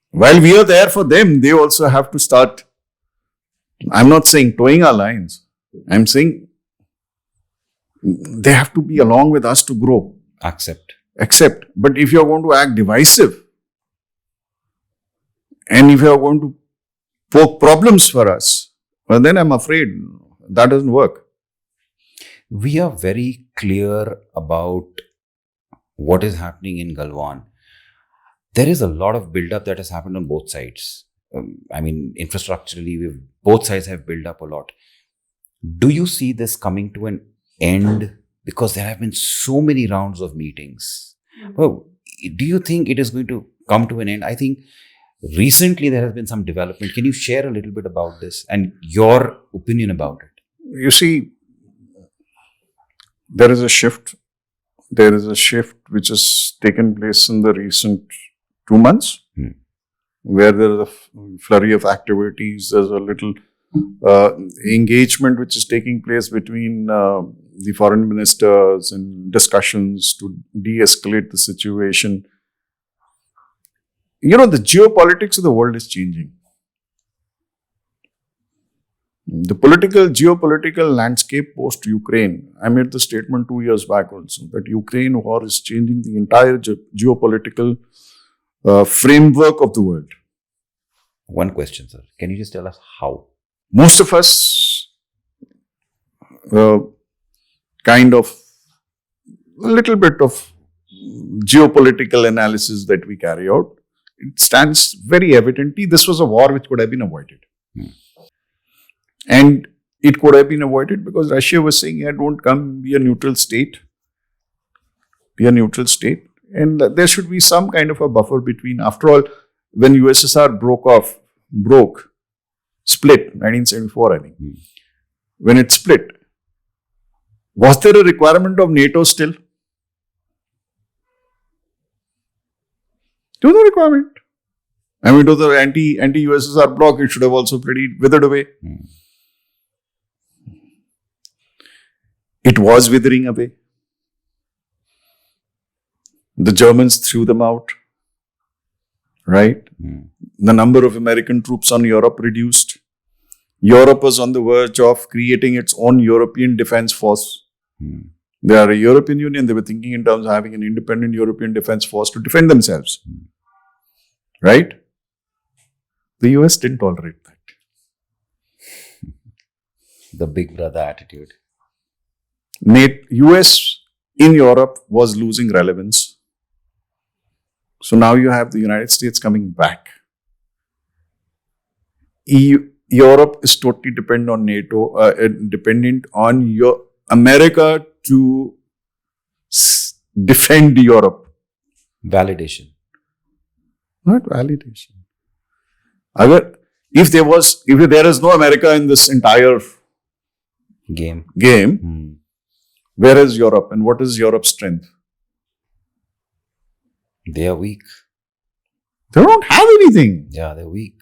While we are there for them, they also have to start. I'm not saying towing our lines. I'm saying they have to be along with us to grow. Accept. But if you're going to act divisive, and if you're going to poke problems for us, well, then I'm afraid that doesn't work. We are very clear about what is happening in Galwan. There is a lot of build-up that has happened on both sides. Infrastructurally, both sides have built up a lot. Do you see this coming to an end? Because there have been so many rounds of meetings. Well, do you think it is going to come to an end? I think recently there has been some development. Can you share a little bit about this and your opinion about it? You see, there is a shift there is a shift which has taken place in the recent 2 months, where there is a flurry of activities. There's a little engagement which is taking place between the foreign ministers and discussions to de-escalate the situation. You know, the geopolitics of the world is changing. The geopolitical landscape post-Ukraine, I made the statement 2 years back also, that Ukraine war is changing the entire geopolitical framework of the world. One question, sir. Can you just tell us how? Most of us kind of a little bit of geopolitical analysis that we carry out, it stands very evidently this was a war which could have been avoided. And it could have been avoided because Russia was saying, yeah, don't come, be a neutral state. Be a neutral state. And there should be some kind of a buffer between, after all, when USSR split, 1974, I think. When it split, was there a requirement of NATO still? There was no requirement. I mean, to the anti-USSR bloc, it should have also pretty withered away. It was withering away. The Germans threw them out, right? The number of American troops on Europe reduced. Europe was on the verge of creating its own European defense force. They are a European Union. They were thinking in terms of having an independent European defense force to defend themselves, right? The US didn't tolerate that. The big brother attitude. US in Europe was losing relevance. So now you have the United States coming back. Europe is totally dependent on NATO, dependent on America to defend Europe. Validation. Not validation. If there is no America in this entire game, where is Europe and what is Europe's strength? They are weak. They don't have anything. Yeah, they're weak.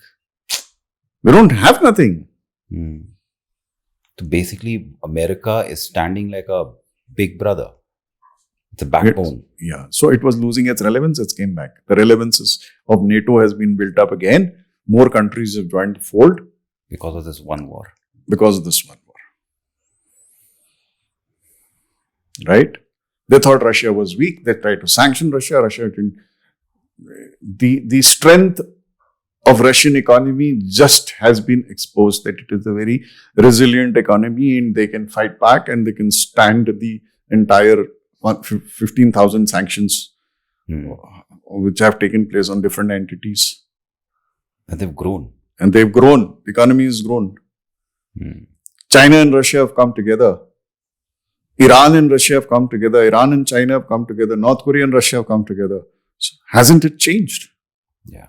They don't have nothing. So basically, America is standing like a big brother. It's a backbone. Yeah. So it was losing its relevance. It came back. The relevance of NATO has been built up again. More countries have joined the fold. Because of this one war. Right? They thought Russia was weak. They tried to sanction Russia. Russia didn't. The strength of Russian economy just has been exposed, that it is a very resilient economy and they can fight back and they can stand the entire 15,000 sanctions which have taken place on different entities. And they've grown. The economy has grown. China and Russia have come together. Iran and Russia have come together. Iran and China have come together. North Korea and Russia have come together. So hasn't it changed? Yeah.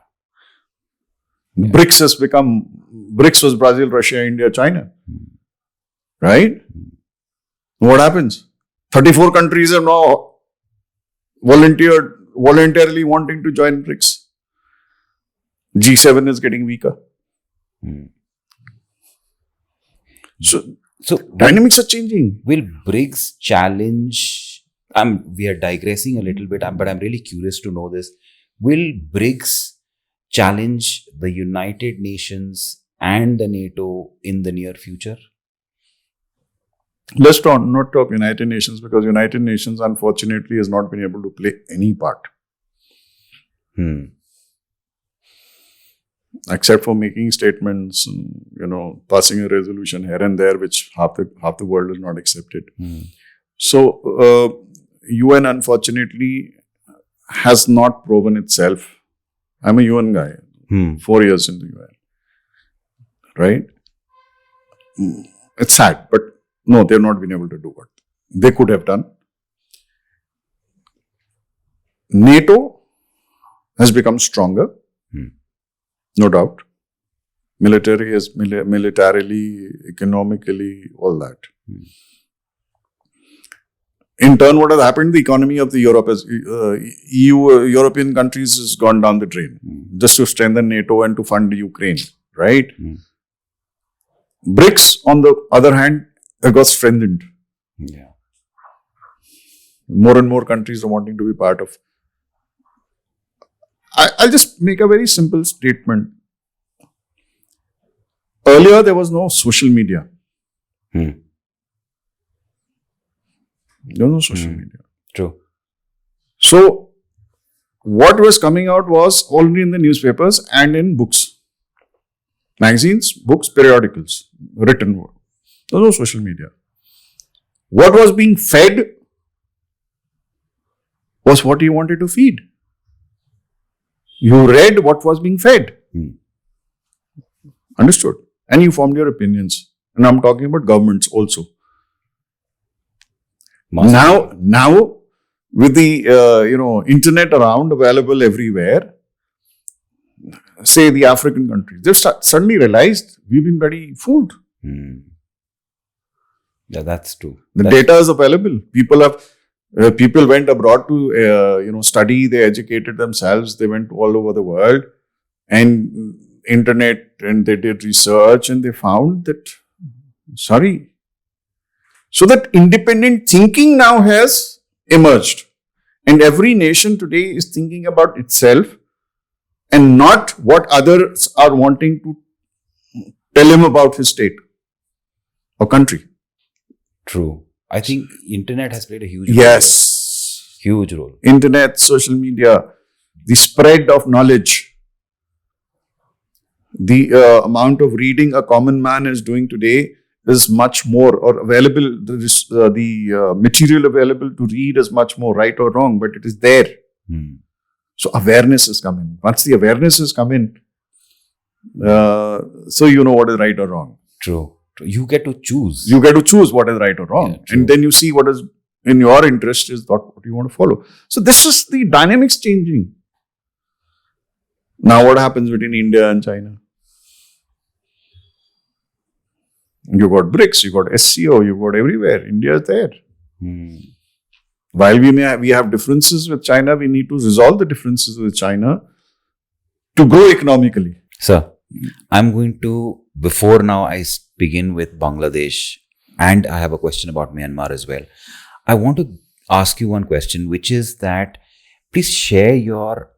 BRICS was Brazil, Russia, India, China. Right? What happens? 34 countries are now voluntarily wanting to join BRICS. G7 is getting weaker. So dynamics are changing. Will BRICS challenge? We are digressing a little bit, but I'm really curious to know this. Will BRICS challenge the United Nations and the NATO in the near future? Let's not talk United Nations, because United Nations unfortunately has not been able to play any part. Except for making statements, passing a resolution here and there, which half the world has not accepted. So, UN unfortunately has not proven itself. I'm a UN guy, 4 years in the UN, right? It's sad, but no, they've not been able to do what they could have done. NATO has become stronger. No doubt. Militarily, economically, all that. In turn, what has happened? The economy of the European countries has gone down the drain just to strengthen NATO and to fund Ukraine, right? BRICS, on the other hand, got strengthened. Yeah. More and more countries are wanting to be part of. I'll just make a very simple statement. Earlier, there was no social media. There was no social media. True. So, what was coming out was only in the newspapers and in books. Magazines, books, periodicals, written word. There was no social media. What was being fed was what you wanted to feed. You read what was being fed. Understood? And you formed your opinions. And I'm talking about governments also. Now, with the internet around, available everywhere, say the African countries, they've suddenly realized we've been very fooled. Yeah, that's true. The data is available. People went abroad to study. They educated themselves. They went all over the world and internet, and they did research, and they found that so that independent thinking now has emerged, and every nation today is thinking about itself and not what others are wanting to tell him about his state or country. True. I think internet has played a huge role. Huge role. Internet, social media, the spread of knowledge, the amount of reading a common man is doing today is much more, or available, the material available to read is much more, right or wrong, but it is there. So awareness has come in. Once the awareness has come in, so you know what is right or wrong. True. You get to choose. You get to choose what is right or wrong. Yeah, and then you see what is in your interest is what you want to follow. So this is the dynamics changing. Now what happens between India and China? You got BRICS, you got SCO, you got everywhere. India is there. While we have differences with China, we need to resolve the differences with China to grow economically. Sir, I'm going to, before now I begin with Bangladesh, and I have a question about Myanmar as well. I want to ask you one question, which is that please share your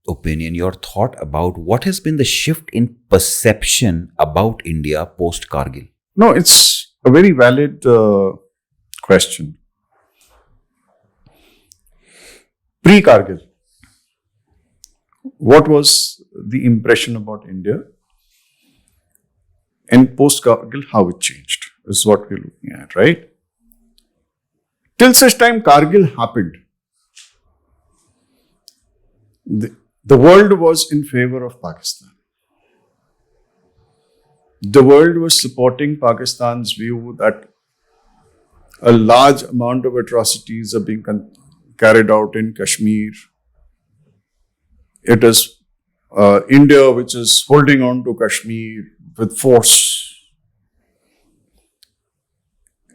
opinion, your thought about what has been the shift in perception about India post-Kargil. No, it's a very valid question. Pre-Kargil, what was the impression about India? And post-Kargil, how it changed is what we're looking at, right? Till such time Kargil happened, the world was in favor of Pakistan. The world was supporting Pakistan's view that a large amount of atrocities are being carried out in Kashmir. It is India which is holding on to Kashmir with force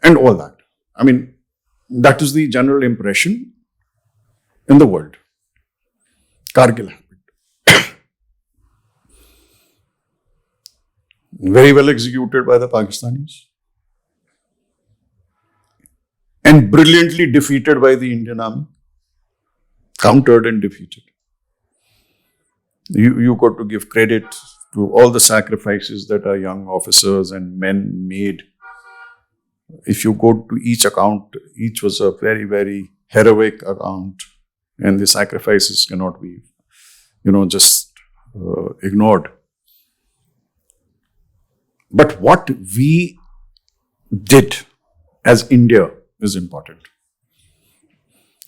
and all that. I mean, that is the general impression in the world. Kargil happened. Very well executed by the Pakistanis and brilliantly defeated by the Indian army. Countered and defeated. You got to give credit to all the sacrifices that our young officers and men made. If you go to each account, each was a very, very heroic account, and the sacrifices cannot be, just ignored. But what we did as India is important.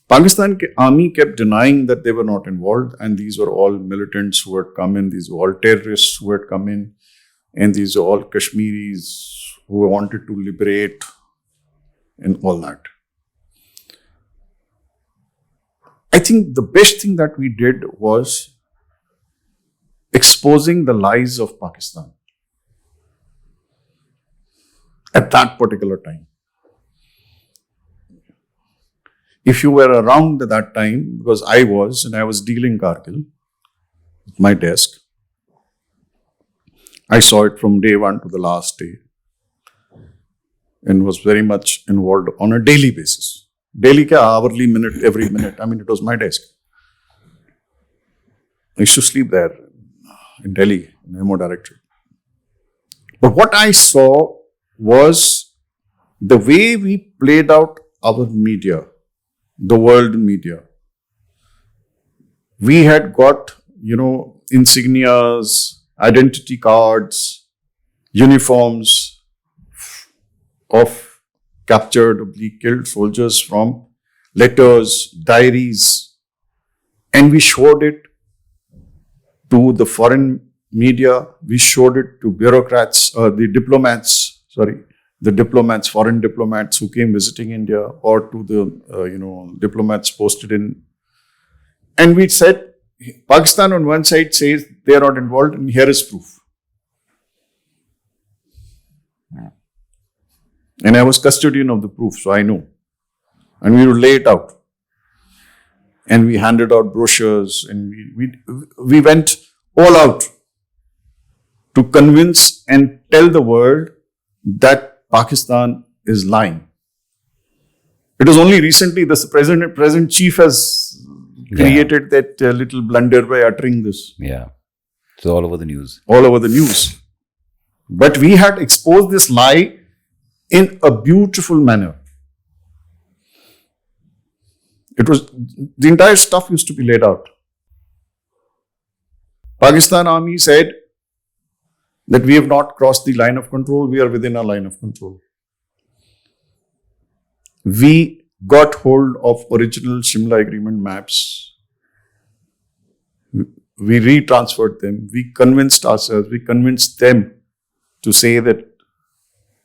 Pakistan army kept denying that they were not involved, and these were all militants who had come in, these were all terrorists who had come in, and these are all Kashmiris who wanted to liberate and all that. I think the best thing that we did was exposing the lies of Pakistan at that particular time. if you were around at that time, because I was dealing Kargil with my desk. I saw it from day one to the last day and was very much involved on a daily basis. Daily ka hourly, minute, every minute. I mean, it was my desk. I used to sleep there in Delhi, in the MO Directorate. But what I saw was the way we played out our media, the world media. We had got, insignias, identity cards, uniforms of captured or killed soldiers from letters, diaries, and we showed it to the foreign media, we showed it to bureaucrats, foreign diplomats who came visiting India, or to the, diplomats posted in. And we said, Pakistan on one side says they are not involved, and here is proof. And I was custodian of the proof, so I know. And we would lay it out. And we handed out brochures, and we went all out to convince and tell the world that Pakistan is lying. It was only recently the President Chief has created that little blunder by uttering this. Yeah. So all over the news. All over the news. But we had exposed this lie in a beautiful manner. The entire stuff used to be laid out. Pakistan Army said that we have not crossed the line of control, we are within our line of control. We got hold of original Shimla Agreement maps. We retransferred them. We convinced ourselves, we convinced them to say that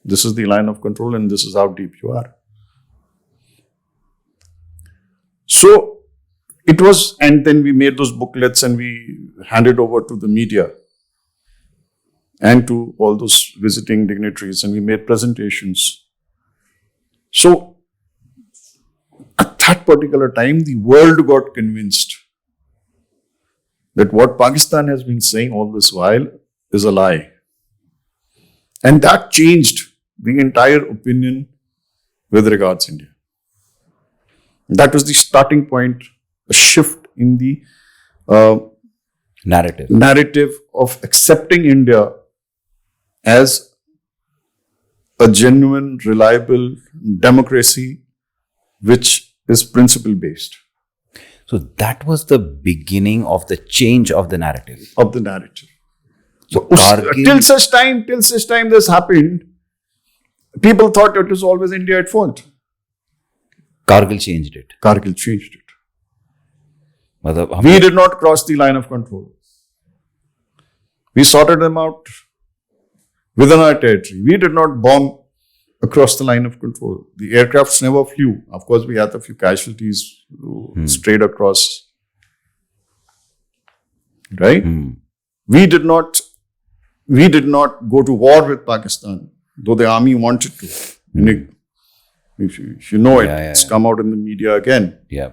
this is the line of control and this is how deep you are. So it was, and then we made those booklets and we handed over to the media and to all those visiting dignitaries, and we made presentations. So at that particular time, the world got convinced that what Pakistan has been saying all this while is a lie. And that changed the entire opinion with regards to India. That was the starting point, a shift in the narrative of accepting India as a genuine, reliable democracy which is principle-based. So that was the beginning of the change of the narrative. So till such time this happened, people thought it was always India at fault. Kargil changed it. We did not cross the line of control. We sorted them out within our territory. We did not bomb across the line of control. The aircrafts never flew. Of course, we had a few casualties straight across. Right? We did not go to war with Pakistan, though the army wanted to. If you know it, it's come out in the media again. Yeah.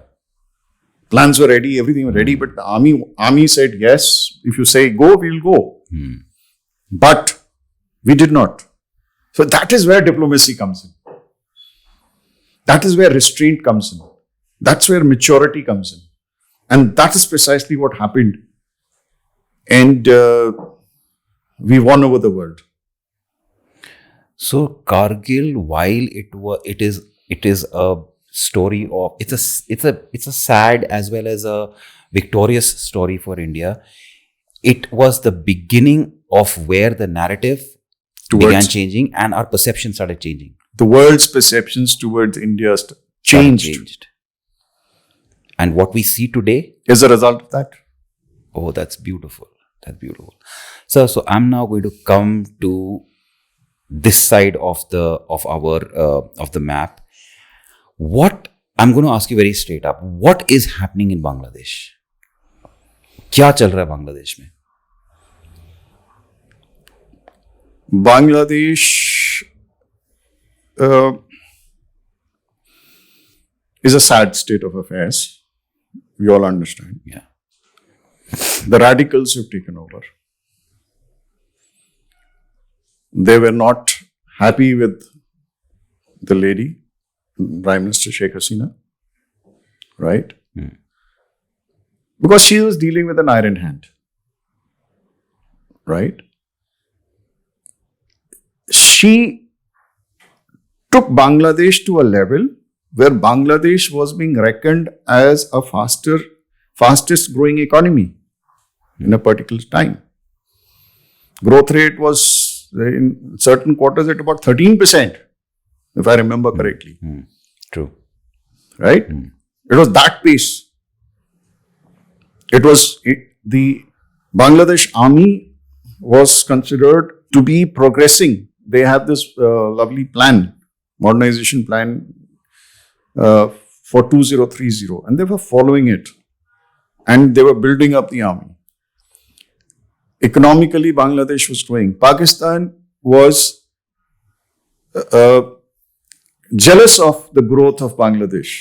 Plans were ready, everything was ready, but the army said, yes, if you say go, we'll go. But we did not. So that is where diplomacy comes in. That is where restraint comes in. That's where maturity comes in. And that is precisely what happened. And we won over the world. So Kargil, while it is a story of it's a sad as well as a victorious story for India. It was the beginning of where the narrative began changing and our perception started changing. The world's perceptions towards India changed. And what we see today is a result of that. Oh, that's beautiful. So I'm now going to come to this side of the map. What I'm going to ask you very straight up. What is happening in Bangladesh? क्या चल रहा है बांग्लादेश में? Bangladesh is a sad state of affairs. We all understand. Yeah. The radicals have taken over. They were not happy with the lady, Prime Minister Sheikh Hasina, right? Because she was dealing with an iron hand, right? She took Bangladesh to a level where Bangladesh was being reckoned as a fastest growing economy in a particular time. Growth rate was in certain quarters at about 13%, if I remember correctly. True. Right? It was that pace. The Bangladesh army was considered to be progressing. They have this lovely plan, modernization plan for 2030, and they were following it. And they were building up the army. Economically, Bangladesh was growing. Pakistan was jealous of the growth of Bangladesh.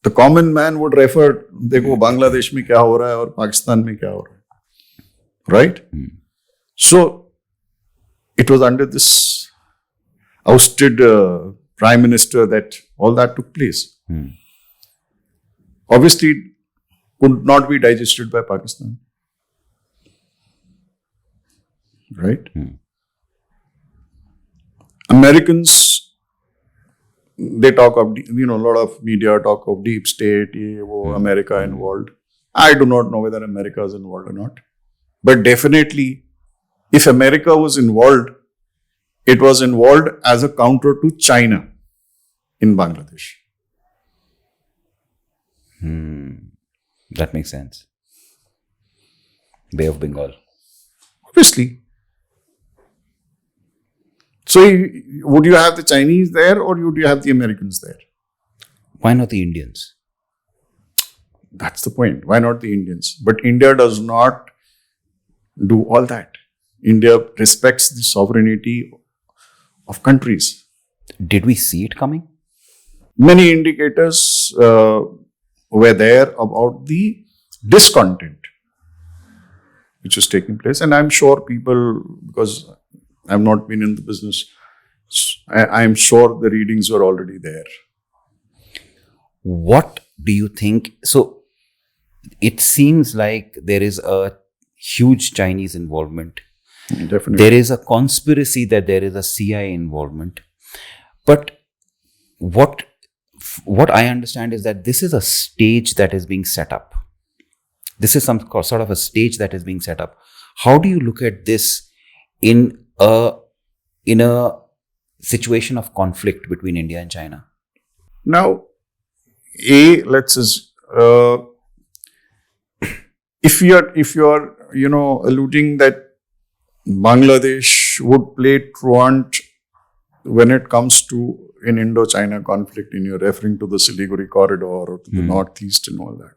The common man would refer, देखो Bangladesh में क्या हो रहा है और Pakistan में क्या हो रहा है, right? So it was under this ousted prime minister that all that took place. Obviously, it could not be digested by Pakistan, right? Americans. They talk of, a lot of media talk of deep state, America involved. I do not know whether America is involved or not. But definitely, if America was involved, it was involved as a counter to China in Bangladesh. That makes sense. Bay of Bengal. Obviously. So, would you have the Chinese there or would you have the Americans there? Why not the Indians? That's the point. Why not the Indians? But India does not do all that. India respects the sovereignty of countries. Did we see it coming? Many indicators were there about the discontent which was taking place. And I'm sure people, because I've not been in the business, I'm sure the readings were already there. What do you think? So, it seems like there is a huge Chinese involvement. Definitely. There is a conspiracy that there is a CIA involvement. But what I understand is that this is a stage that is being set up. This is some sort of a stage that is being set up. How do you look at this in a situation of conflict between India and China? Now, let's just if you are alluding that Bangladesh would play truant when it comes to an Indo-China conflict, and you're referring to the Siliguri corridor or to the northeast and all that.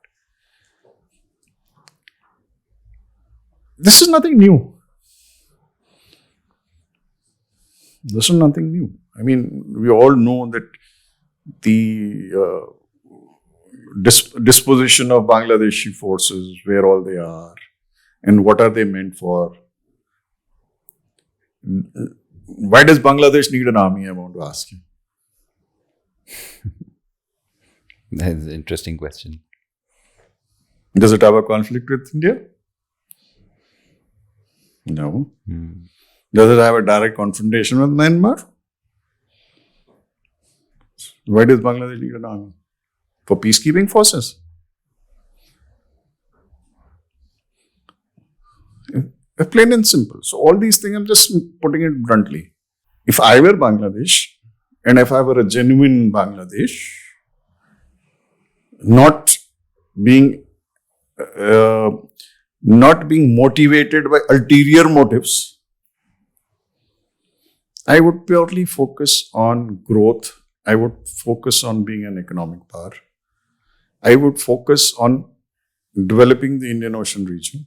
This is nothing new. This is nothing new. I mean, we all know that the disposition of Bangladeshi forces, where all they are, and what are they meant for. Why does Bangladesh need an army, I want to ask you? That is an interesting question. Does it have a conflict with India? No. Does it have a direct confrontation with Myanmar? Why does Bangladesh need an army? For peacekeeping forces. Plain and simple. So all these things, I'm just putting it bluntly. If I were Bangladesh, and if I were a genuine Bangladesh, not being motivated by ulterior motives, I would purely focus on growth. I would focus on being an economic power. I would focus on developing the Indian Ocean region.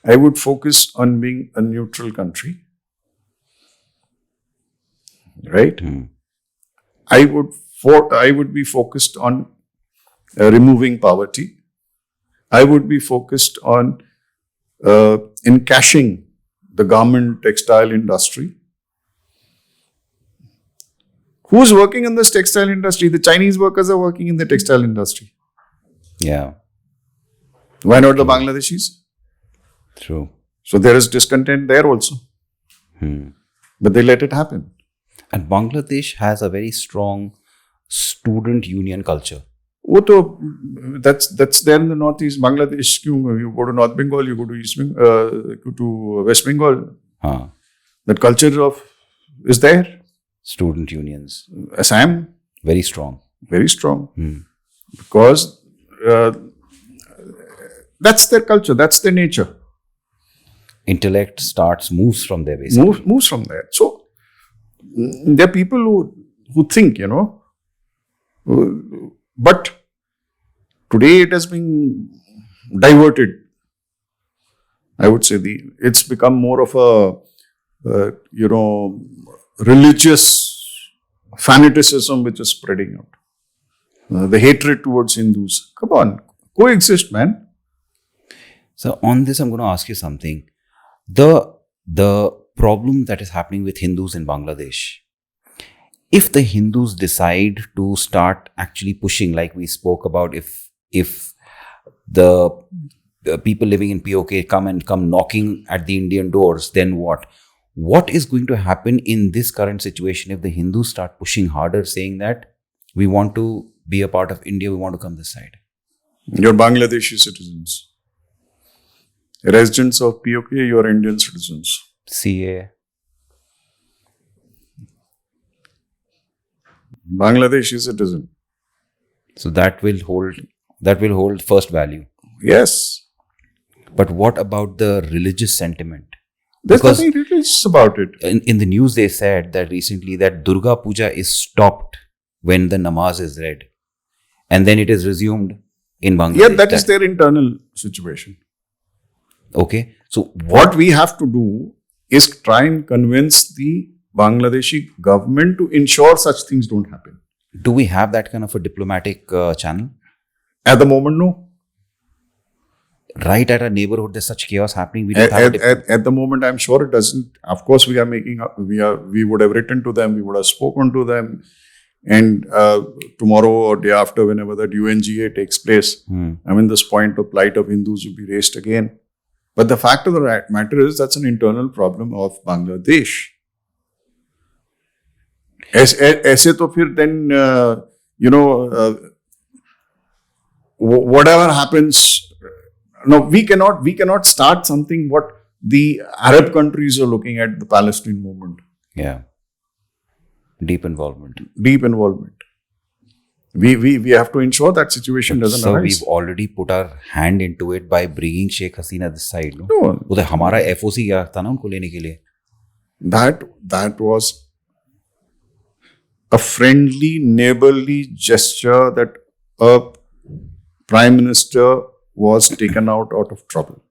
I would focus on being a neutral country. Right? I would I would be focused on removing poverty. I would be focused on encashing the garment textile industry. Who's working in this textile industry? The Chinese workers are working in the textile industry. Yeah. Why not the Bangladeshis? True. So there is discontent there also. But they let it happen. And Bangladesh has a very strong student union culture. That's there in the northeast. Bangladesh, you go to North Bengal, you go to West Bengal. That culture is there. Student unions. Assam, very strong. Very strong. Because that's their culture, that's their nature. Intellect moves from there basically. Moves from there. So there are people who think, but today it has been diverted. I would say it's become more of a religious fanaticism which is spreading out. The hatred towards Hindus. Come on, coexist, man. So on this, I'm going to ask you something. The problem that is happening with Hindus in Bangladesh, if the Hindus decide to start actually pushing, like we spoke about, if the people living in POK come knocking at the Indian doors, then what? What is going to happen in this current situation if the Hindus start pushing harder, saying that we want to be a part of India, we want to come this side? You're Bangladeshi citizens. Residents of POK, you are Indian citizens. CA. Bangladeshi citizen. So that will hold first value. Yes. But what about the religious sentiment? There's nothing religious about it. In the news, they said that recently that Durga Puja is stopped when the namaz is read. And then it is resumed in Bangladesh. Yeah, that is their internal situation. Okay. So what we have to do is try and convince the Bangladeshi government to ensure such things don't happen. Do we have that kind of a diplomatic channel? At the moment, no. Right at our neighborhood, there's such chaos happening. We don't at the moment, I'm sure it doesn't. Of course, we would have written to them, we would have spoken to them. And tomorrow or day after, whenever that UNGA takes place, this point of plight of Hindus will be raised again. But the fact of the matter is that's an internal problem of Bangladesh. ऐसे तो फिर then whatever happens, no, we cannot start something what the Arab countries are looking at, the Palestine movement. Yeah. Deep involvement. We have to ensure that situation doesn't arise. So we've already put our hand into it by bringing Sheikh Hasina this side. No. वो तो हमारा FOC गया था ना उनको लेने के लिए. That was a friendly, neighborly gesture that a prime minister was taken out of trouble.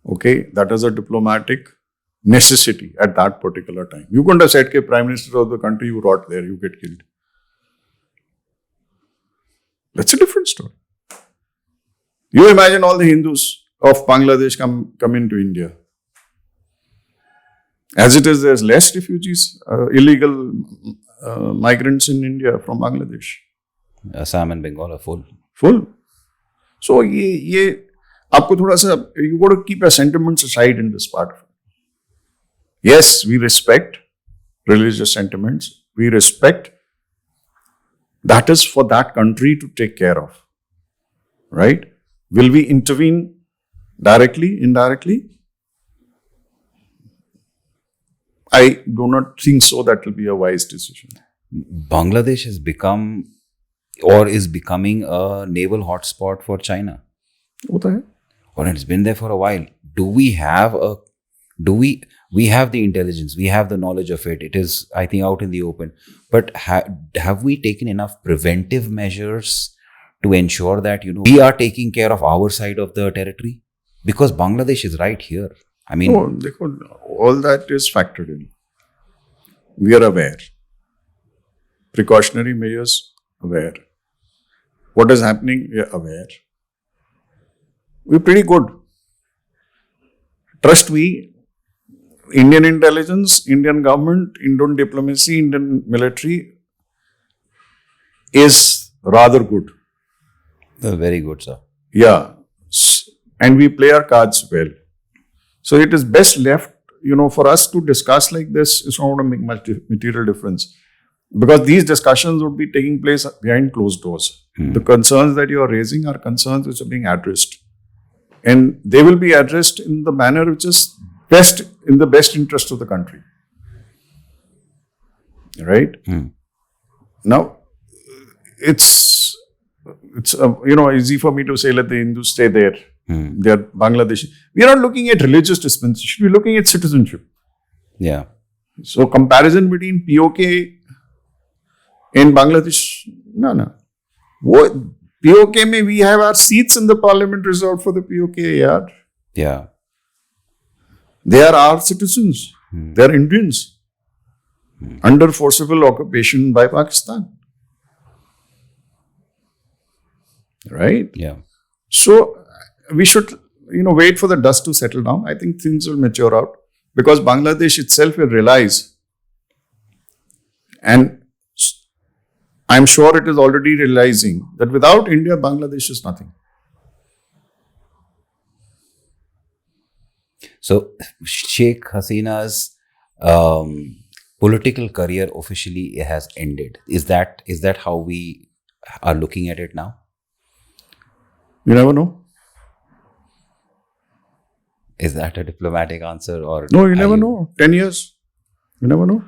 Okay, that is a diplomatic necessity at that particular time. You couldn't have said, "Okay, prime minister of the country, you rot there, you get killed." That's a different story. You imagine all the Hindus of Bangladesh come into India. As it is, there's less refugees, illegal migrants in India from Bangladesh. Assam and Bengal are full. So, you got to keep your sentiments aside in this part. Yes, we respect religious sentiments. We respect that is for that country to take care of. Right? Will we intervene directly, indirectly? I do not think so. That will be a wise decision. Bangladesh has become or is becoming a naval hotspot for China. What the heck? Or it's been there for a while. We have the intelligence, we have the knowledge of it. It is, I think, out in the open. But have we taken enough preventive measures to ensure that, we are taking care of our side of the territory? Because Bangladesh is right here. All that is factored in. We are aware. Precautionary measures, aware. What is happening, we are aware. We're pretty good. Trust me, Indian intelligence, Indian government, Indian diplomacy, Indian military is rather good. Very good, sir. Yeah. And we play our cards well. So it is best left, for us to discuss like this is not going to make much material difference. Because these discussions would be taking place behind closed doors. The concerns that you are raising are concerns which are being addressed. And they will be addressed in the manner which is best, in the best interest of the country. Right? Now, it's easy for me to say, let the Hindus stay there. They are Bangladeshi. We are not looking at religious dispensation. We are looking at citizenship. Yeah. So, comparison between POK and Bangladesh, no. What, POK mein we have our seats in the parliament reserved for the POK, yaar. Yeah. They are our citizens. They are Indians. Under forcible occupation by Pakistan. Right? Yeah. So, we should, wait for the dust to settle down. I think things will mature out. Because Bangladesh itself will realize, and I'm sure it is already realizing, that without India, Bangladesh is nothing. So, Sheikh Hasina's political career officially has ended. Is that how we are looking at it now? You never know. Is that a diplomatic answer, or no? You never know. 10 years, you never know.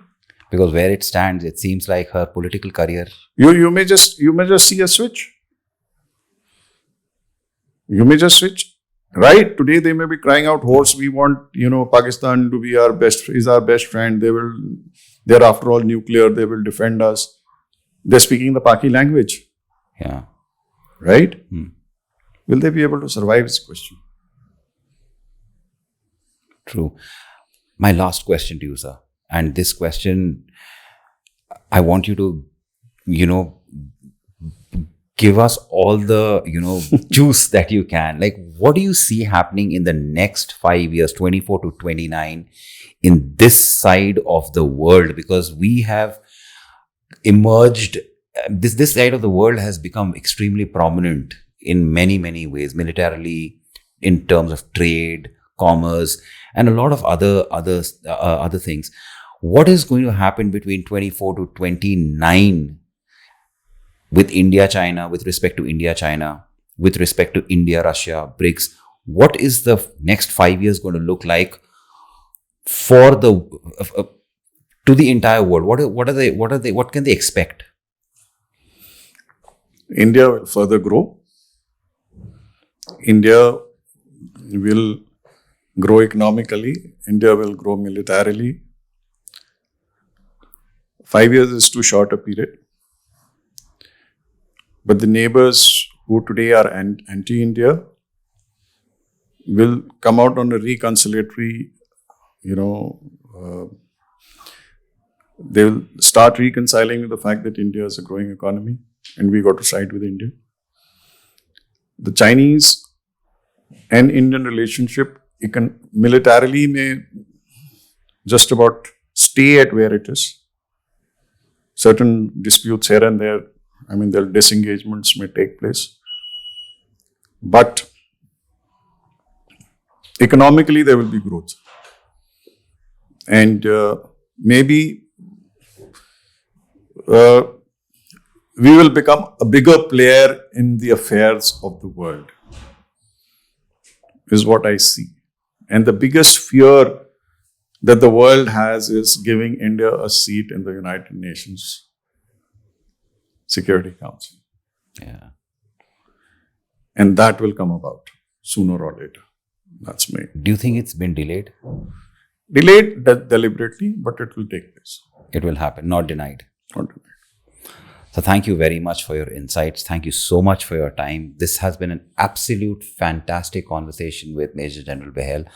Because where it stands, it seems like her political career. You may just see a switch. You may just switch. Right? Today they may be crying out hoarse. We want, Pakistan to be our best friend. They're after all nuclear. They will defend us. They're speaking the Paki language. Yeah. Right? Will they be able to survive this question? True. My last question to you, sir. And this question, I want you to, give us all the, juice that you can. Like, what do you see happening in the next 5 years, 24 to 29, in this side of the world? Because we have emerged, this side of the world has become extremely prominent in many, many ways, militarily, in terms of trade, commerce, and a lot of other things. What is going to happen between 24 to 29 with India-China, with respect to India-China, with respect to India-Russia, BRICS? What is the next 5 years going to look like for to the entire world? What can they expect? India will further grow. India will grow economically. India will grow militarily. 5 years is too short a period. But the neighbours who today are anti-India will come out on a reconciliatory, they will start reconciling with the fact that India is a growing economy and we got to side with India. The Chinese and Indian relationship militarily may just about stay at where it is. Certain disputes here and there, their disengagements may take place. But economically, there will be growth. And maybe we will become a bigger player in the affairs of the world, is what I see. And the biggest fear that the world has is giving India a seat in the United Nations Security Council. Yeah. And that will come about sooner or later. That's me. Do you think it's been delayed? Delayed deliberately, but it will take place. It will happen, not denied. Not denied. So thank you very much for your insights. Thank you so much for your time. This has been an absolute fantastic conversation with Major General Behel.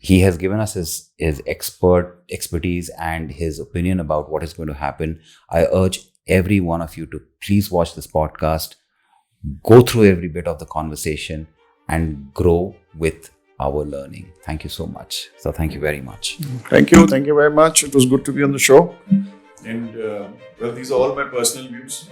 He has given us his expertise and his opinion about what is going to happen. I urge every one of you to please watch this podcast, go through every bit of the conversation, and grow with our learning. Thank you so much. So thank you very much. Thank you very much. It was good to be on the show. And well, these are all my personal views.